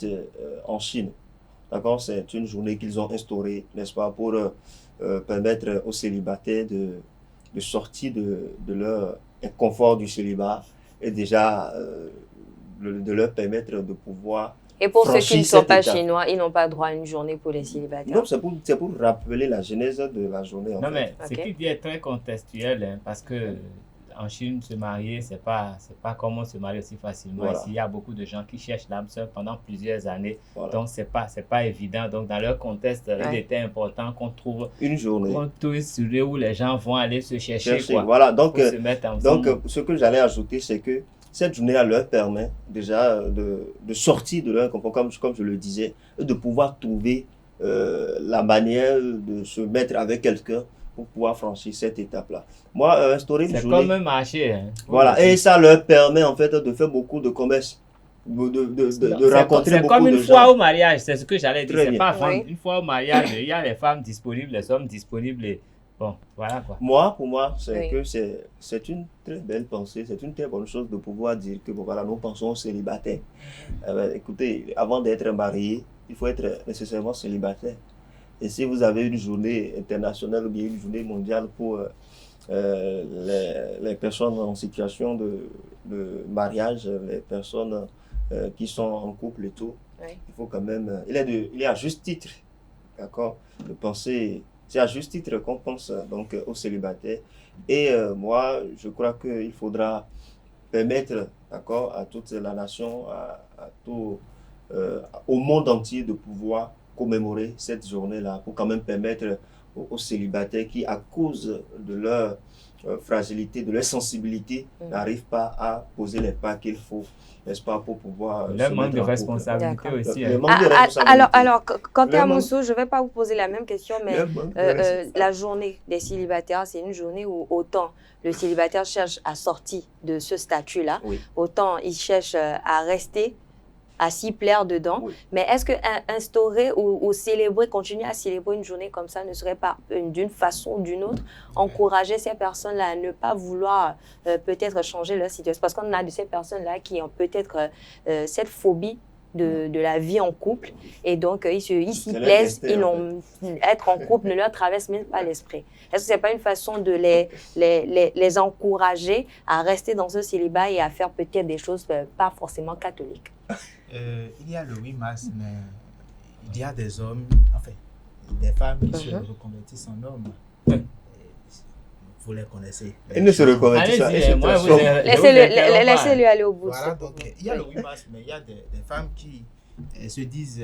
en Chine. D'accord? C'est une journée qu'ils ont instaurée, n'est-ce pas, pour permettre aux célibataires de sortir de leur inconfort du célibat et déjà de leur permettre de pouvoir. Et pour ceux qui ne sont pas chinois, ils n'ont pas droit à une journée pour les célibataires. Non, c'est pour rappeler la genèse de la journée. Non, mais ce qui dit est très contextuel, hein, parce que en Chine, se marier, c'est pas comme on se marie aussi facilement. Voilà. Ici, il y a beaucoup de gens qui cherchent l'âme sœur pendant plusieurs années. Voilà. Donc, c'est pas évident. Donc, dans leur contexte, il était important qu'on trouve une journée. On trouve une journée où les gens vont aller se chercher. Quoi, voilà. Donc, se mettre ensemble. Donc, ce que j'allais ajouter, c'est que cette journée-là leur permet déjà de sortir de leur confort, comme je le disais, et de pouvoir trouver la manière de se mettre avec quelqu'un pour pouvoir franchir cette étape-là. Moi, instaurer une journée... C'est comme un marché. Hein. Voilà, et ça leur permet en fait de faire beaucoup de commerce, de rencontrer beaucoup de gens. C'est comme une fois au mariage, c'est ce que j'allais dire. C'est pas une fois au mariage, il y a les femmes disponibles, les hommes disponibles. Et... Bon, voilà quoi. Pour moi, c'est une très belle pensée, c'est une très bonne chose de pouvoir dire que bon, voilà, nous pensons aux célibataires. Écoutez, avant d'être marié, il faut être nécessairement célibataire. Et si vous avez une journée internationale ou bien une journée mondiale pour les personnes en situation de mariage, les personnes qui sont en couple et tout, il faut quand même... Il est à juste titre, d'accord, de penser... C'est à juste titre qu'on pense donc aux célibataires. Et moi, je crois qu'il faudra permettre, d'accord, à toute la nation, au monde entier de pouvoir commémorer cette journée-là pour quand même permettre aux célibataires qui, à cause de leur fragilité, de leur sensibilité, n'arrivent pas à poser les pas qu'il faut, n'est-ce pas, pour pouvoir... Le manque de responsabilité aussi. Alors, Kanté Moussou, je ne vais pas vous poser la même question, mais la journée des célibataires, c'est une journée où autant le célibataire cherche à sortir de ce statut-là, autant il cherche à rester, à s'y plaire dedans. Oui. Mais est-ce que instaurer ou célébrer, continuer à célébrer une journée comme ça ne serait pas d'une façon ou d'une autre encourager ces personnes-là à ne pas vouloir peut-être changer leur situation? Parce qu'on a de ces personnes-là qui ont peut-être cette phobie de la vie en couple et donc ils s'y plaisent, être en couple ne leur traverse même pas l'esprit. Est-ce que ce n'est pas une façon de les encourager à rester dans ce célibat et à faire peut-être des choses pas forcément catholiques? Il y a le 8 mars, mais il y a des hommes, enfin, des femmes qui se reconvertissent en hommes. Vous les connaissez. Ils ne se reconvertissent pas. Laissez-le aller au bout. Voilà, donc il y a le 8 mars, mais il y a des femmes qui se disent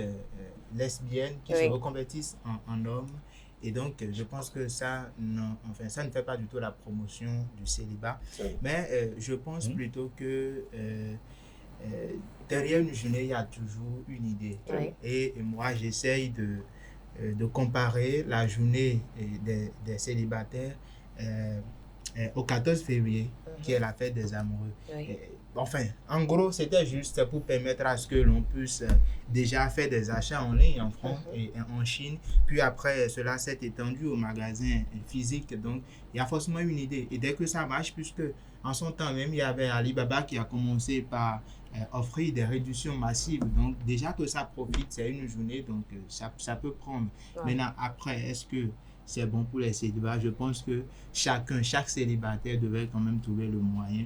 lesbiennes, qui se reconvertissent en hommes. Et donc, je pense que ça ne fait pas du tout la promotion du célibat. Mais je pense plutôt que derrière une journée, il y a toujours une idée. Oui. Et moi, j'essaye de comparer la journée des célibataires au 14 février, qui est la fête des amoureux. Enfin, en gros, c'était juste pour permettre à ce que l'on puisse déjà faire des achats en ligne en France et en Chine. Puis après, cela s'est étendu aux magasins physiques. Donc, il y a forcément une idée. Et dès que ça marche, puisque en son temps même, il y avait Alibaba qui a commencé par offrir des réductions massives. Donc, déjà que ça profite, c'est une journée, donc ça peut prendre. Maintenant, après, est-ce que c'est bon pour les célibataires? Je pense que chaque célibataire devait quand même trouver le moyen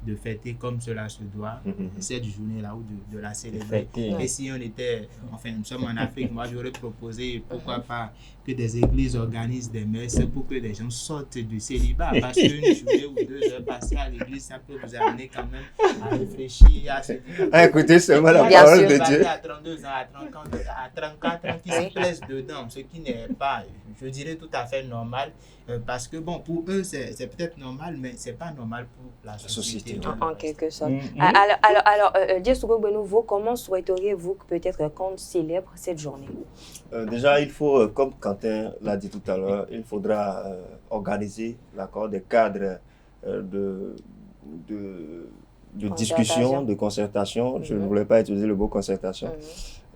de fêter comme cela se doit cette journée-là ou de la célébrer. Et si on était, enfin nous sommes en Afrique, moi j'aurais proposé pourquoi pas que des églises organisent des messes pour que les gens sortent du célibat, parce qu'une journée ou 2 heures passées à l'église, ça peut vous amener quand même à réfléchir, à se dire, à écouter seulement la parole de Dieu. À 32 ans, à 34 ans, qui se plaisent dedans, ce qui n'est pas, je dirais, tout à fait normal, parce que bon, pour eux c'est peut-être normal, mais c'est pas normal pour la société. En quelque sorte. Alors, Diesogo Benouveau, comment souhaiteriez-vous que peut-être qu'on célèbre cette journée? Déjà, il faut, comme Quentin l'a dit tout à l'heure, il faudra organiser des cadres de discussion, de concertation. Je ne voulais pas utiliser le mot concertation,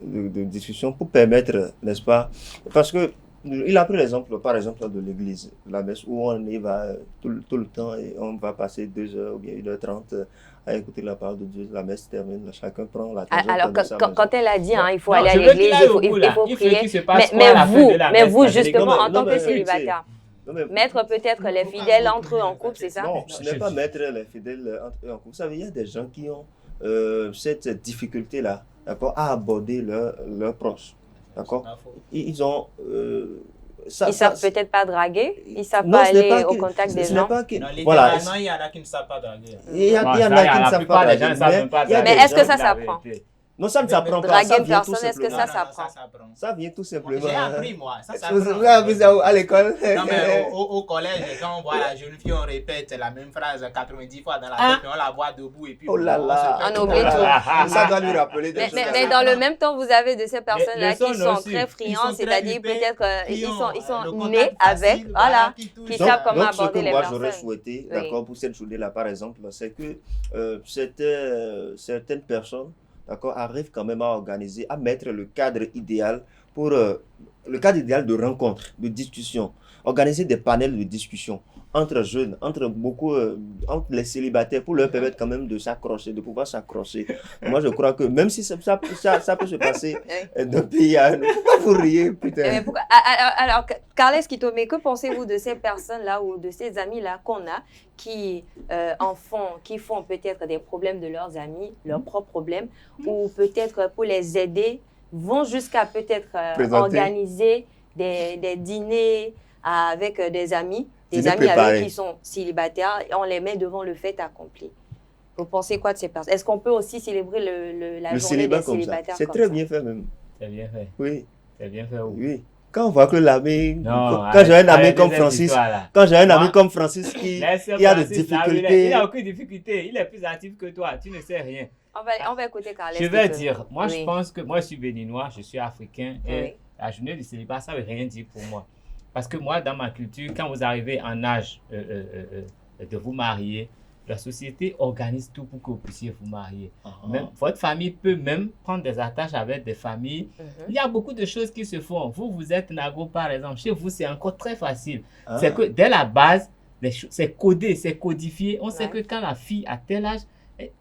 de discussion pour permettre, n'est-ce pas, parce que il a pris l'exemple, par exemple, de l'église, la messe, où on y va tout le temps et on va passer 2 heures ou bien 1h30 à écouter la parole de Dieu. La messe termine, chacun prend la tangente. Alors, quand elle a dit, il faut aller à l'église, il faut prier. Mais vous, justement, en tant que célibataire, mettre peut-être les fidèles entre eux en couple, c'est ça? Non, ce n'est pas mettre les fidèles entre eux en couple. Vous savez, il y a des gens qui ont cette difficulté-là, d'accord, à aborder leurs proches. D'accord. Ils ont. Ils savent peut-être pas draguer, ils savent pas aller au contact des gens. Voilà. Il y en a qui ne savent pas draguer. Il y en a qui ne savent pas draguer. Mais est-ce que ça s'apprend? Non, ça ne s'apprend pas. Draguer une personne, est-ce que ça s'apprend? Ça vient tout simplement. J'ai appris, moi. Vous avez appris ça à l'école? Non, mais au collège, quand on voit la jeune fille, on répète la même phrase 90 fois dans la tête, mais on la voit debout et puis oh là là, on oublie tout. Ça doit lui rappeler des choses. Mais dans le même temps, vous avez de ces personnes-là qui sont très friandes, c'est-à-dire peut-être ils sont nés avec, voilà, qui savent comment aborder les personnes. Ce que moi j'aurais souhaité, d'accord, pour cette journée-là, par exemple, c'est que certaines personnes, d'accord, arrive quand même à organiser, à mettre le cadre idéal pour le cadre idéal de rencontre, de discussion, organiser des panels de discussion entre jeunes, entre les célibataires pour leur permettre quand même de s'accrocher, de pouvoir s'accrocher. Moi, je crois que même si ça peut se passer d'un pays à un autre, vous riez, putain. Alors, Carles Kitome, que pensez-vous de ces personnes-là ou de ces amis-là qu'on a qui font peut-être des problèmes de leurs amis, leurs propres problèmes, ou peut-être pour les aider, vont jusqu'à peut-être organiser des dîners avec des amis avec qui sont célibataires, et on les met devant le fait accompli. Vous pensez quoi de ces personnes? Est-ce qu'on peut aussi célébrer la journée des célibataires? C'est très bien fait même. C'est bien fait. Oui. C'est bien fait. Oui. Quand on voit que l'ami, quand j'ai un ami comme Francis, qui a des difficultés. Il n'a aucune difficulté. Il est plus actif que toi. Tu ne sais rien. On va écouter Carles. Je vais dire, moi je pense que moi je suis béninois, je suis africain et la journée du célibat, ça ne veut rien dire pour moi. Parce que moi, dans ma culture, quand vous arrivez en âge de vous marier, la société organise tout pour que vous puissiez vous marier. Même, votre famille peut même prendre des attaches avec des familles. Il y a beaucoup de choses qui se font. Vous êtes Nago, par exemple. Chez vous, c'est encore très facile. C'est que dès la base, c'est codé, c'est codifié. On sait que quand la fille a tel âge,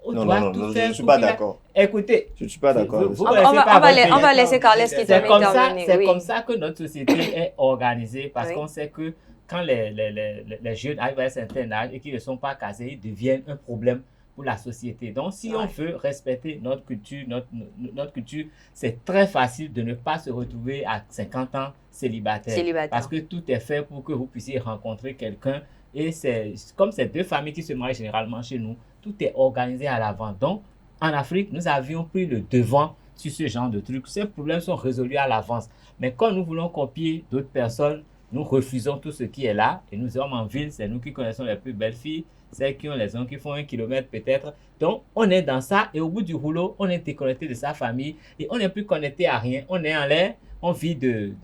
on doit tout faire. Je ne suis pas d'accord. Écoutez, je ne suis pas d'accord. On va laisser Carles qui termine. C'est comme ça que notre société est organisée, parce qu'on sait que quand les jeunes arrivent à un certain âge et qu'ils ne sont pas casés, ils deviennent un problème pour la société. Donc, si on veut respecter notre culture, c'est très facile de ne pas se retrouver à 50 ans célibataire. Parce que tout est fait pour que vous puissiez rencontrer quelqu'un. Et c'est comme ces deux familles qui se marient généralement chez nous, tout est organisé à l'avant. Donc, en Afrique, nous avions pris le devant sur ce genre de trucs. Ces problèmes sont résolus à l'avance. Mais quand nous voulons copier d'autres personnes, nous refusons tout ce qui est là. Et nous sommes en ville, c'est nous qui connaissons les plus belles filles, celles qui ont les hommes qui font 1 kilomètre peut-être. Donc, on est dans ça et au bout du rouleau, on est déconnecté de sa famille et on n'est plus connecté à rien. On est en l'air, on vit de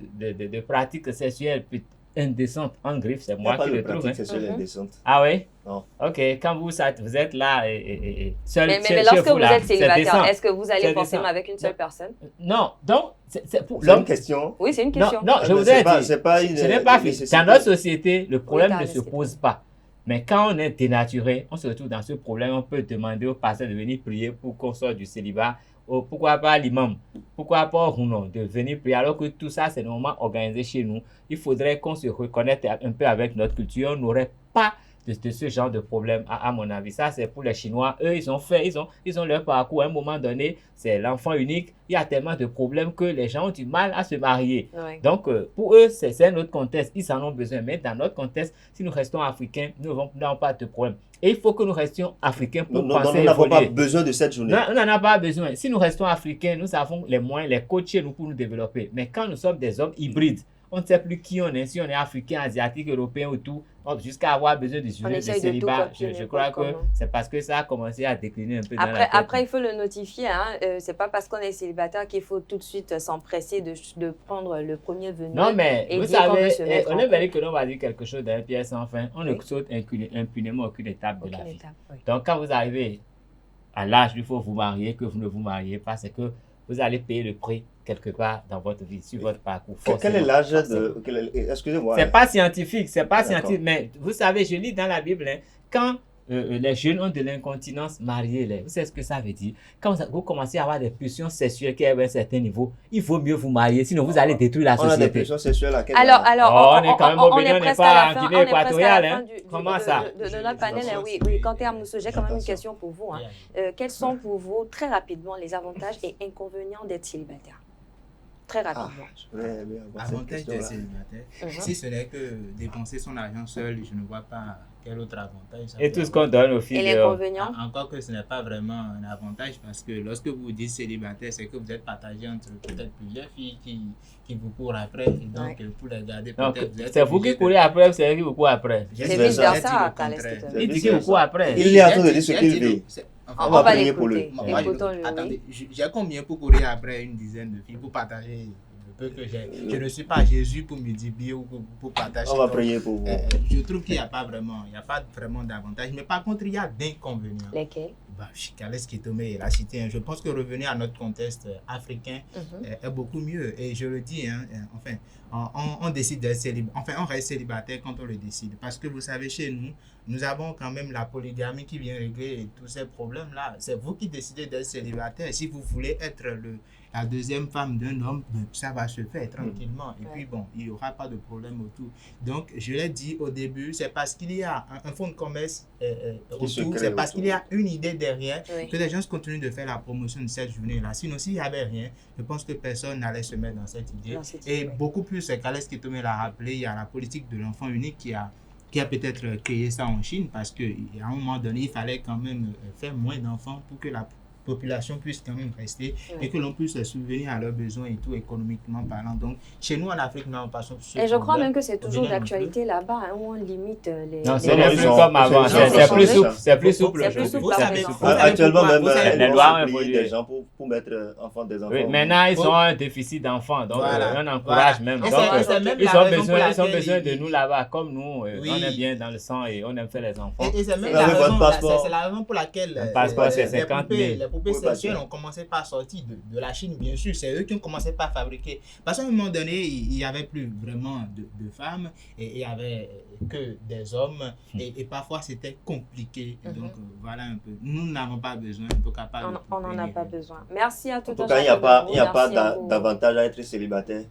pratiques sexuelles indécente en griffe, c'est moi qui le trouve. C'est sur l'indécente. Ah oui? Non. Ok, quand vous êtes là et seul mais chez lorsque vous, vous là, êtes célibataire, est-ce que vous allez c'est forcément décent. avec une seule personne? Non, donc c'est pour C'est une question. Oui, c'est une question. Non, je voudrais dire, ce n'est pas nécessité. dans notre société, le problème Oui, ne se pose pas. Mais quand on est dénaturé, on se retrouve dans ce problème, on peut demander au pasteur de venir prier pour qu'on sorte du célibat. Ou pourquoi pas l'imam? Pourquoi pas Rounon de venir prier? Alors que tout ça, c'est normalement organisé chez nous. Il faudrait qu'on se reconnecte un peu avec notre culture. On n'aurait pas de ce genre de problème, à mon avis. Ça, c'est pour les Chinois. Eux, ils ont leur parcours. À un moment donné, c'est l'enfant unique. Il y a tellement de problèmes que les gens ont du mal à se marier. Oui. Donc, pour eux, c'est un autre contexte. Ils en ont besoin. Mais dans notre contexte, si nous restons africains, nous n'avons pas de problème. Et il faut que nous restions africains pour penser Nous n'avons évoluer. pas besoin de cette journée. Non, on n'en a pas besoin. Si nous restons africains, nous avons les moyens, les coachs nous pour nous développer. Mais quand nous sommes des hommes hybrides, on ne sait plus qui on est, si on est africain, asiatique, européen ou tout, jusqu'à avoir besoin de sujet de célibat. Je crois que c'est parce que ça a commencé à décliner un peu dans la tête. Après, il faut le notifier. C'est pas parce qu'on est célibataire qu'il faut tout de suite s'empresser de prendre le premier venu. Non, mais et vous dire qu'on veut se savez, mettre on en est couple. venu que l'on va dire quelque chose d'un pièce sans fin. On ne saute impunément aucune étape de la vie. Donc, quand vous arrivez à l'âge où il faut vous marier, que vous ne vous mariez pas, c'est que vous allez payer le prix quelque part dans votre vie, sur votre parcours. Quel est l'âge de... Excusez-moi. C'est pas scientifique, mais vous savez, je lis dans la Bible, quand les jeunes ont de l'incontinence, mariez-les. Vous savez ce que ça veut dire? Quand vous commencez à avoir des pulsions sexuelles qui arrivent à un certain niveau, il vaut mieux vous marier, sinon vous allez détruire la société. On a des pulsions sexuelles à quel Alors, on est quand même au Bénin, on n'est pas en Guinée équatoriale. Hein. Comment ça? De notre panel, oui. Quand Mousso, j'ai quand même une question pour vous. Quels sont pour vous, très rapidement, les avantages et inconvénients d'être célibataire? Très rapidement. Avantage d'être célibataire. Si ce n'est que dépenser son argent seul, je ne vois pas quel autre avantage. Et tout ce qu'on donne aux filles. Et l'inconvénient? Encore que ce n'est pas vraiment un avantage parce que lorsque vous dites célibataire, c'est que vous êtes partagé entre peut-être plusieurs filles qui vous courent après. Et donc, pour les garder, peut-être vous êtes. C'est vous qui courez après ou c'est eux qui vous courent après? C'est vice-versa. Il dit qu'il vous court après. Il est en train de dire ce qu'il dit. On va prier pour lui. Attendez, j'ai combien pour courir après une dizaine de filles pour partager le peu que j'ai? Je ne suis pas Jésus pour me dire ou pour partager. On va prier pour vous. Je trouve qu'il n'y a pas vraiment d'avantage. Mais par contre, il y a d'inconvénients. Lesquels? Chikales Kitome l'a cité. Je pense que revenir à notre contexte africain est beaucoup mieux. Et je le dis, on décide d'être célibataire. Enfin, on reste célibataire quand on le décide. Parce que vous savez, chez nous, nous avons quand même la polygamie qui vient régler tous ces problèmes-là. C'est vous qui décidez d'être célibataire. Si vous voulez être la deuxième femme d'un homme, ça va se faire tranquillement. Et puis bon, il n'y aura pas de problème autour. Donc, je l'ai dit au début, c'est parce qu'il y a un fonds de commerce autour, c'est parce qu'il y a une idée derrière que les gens continuent de faire la promotion de cette journée-là. Sinon, s'il n'y avait rien, je pense que personne n'allait se mettre dans cette idée. Et beaucoup plus, Kales Kitome l'a rappelé, il y a la politique de l'enfant unique qui a peut-être créé ça en Chine parce qu'à un moment donné, il fallait quand même faire moins d'enfants pour que la population puisse quand même rester et que l'on puisse subvenir à leurs besoins et tout économiquement parlant. Donc, chez nous en Afrique, nous n'avons pas ce problème. Et je crois même que c'est toujours d'actualité là-bas, où on limite les... Non, c'est plus comme avant, c'est plus souple. C'est plus souple. Actuellement, même, les lois ont évolué. Des gens pour mettre des enfants. Oui, maintenant, ils ont un déficit d'enfants, donc on encourage même. Donc, ils ont besoin de nous là-bas, comme nous, on est bien dans le sang et on aime faire les enfants. Et c'est même la raison pour laquelle le passeport, c'est 50 000. Les poupées sexuelles ont commencé par sortir de la Chine, bien sûr. C'est eux qui ont commencé par fabriquer. Parce qu'à un moment donné, il n'y avait plus vraiment de femmes et il n'y avait que des hommes. Et parfois, c'était compliqué. Donc, voilà un peu. Nous n'avons pas besoin, en tout cas pas. On n'en a pas besoin. Merci à tout le monde. En tout cas, il n'y a pas d'avantage à être célibataire,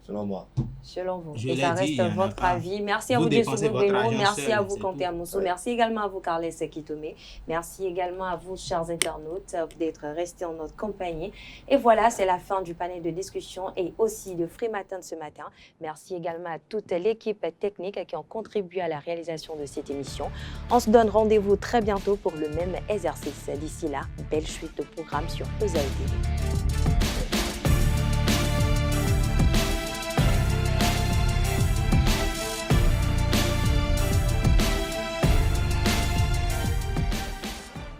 selon moi. Selon vous. Et ça reste votre avis. Merci à vous, Jessoubou Bello. Merci à vous, Kanté Mousso. Merci également à vous, Carles Kitome. Merci également à vous, chers internautes, d'être restés en notre compagnie. Et voilà, c'est la fin du panel de discussion et aussi de Free Matin de ce matin. Merci également à toute l'équipe technique qui ont contribué à la réalisation de cette émission. On se donne rendez-vous très bientôt pour le même exercice. D'ici là, belle suite de programme sur EZAE TV.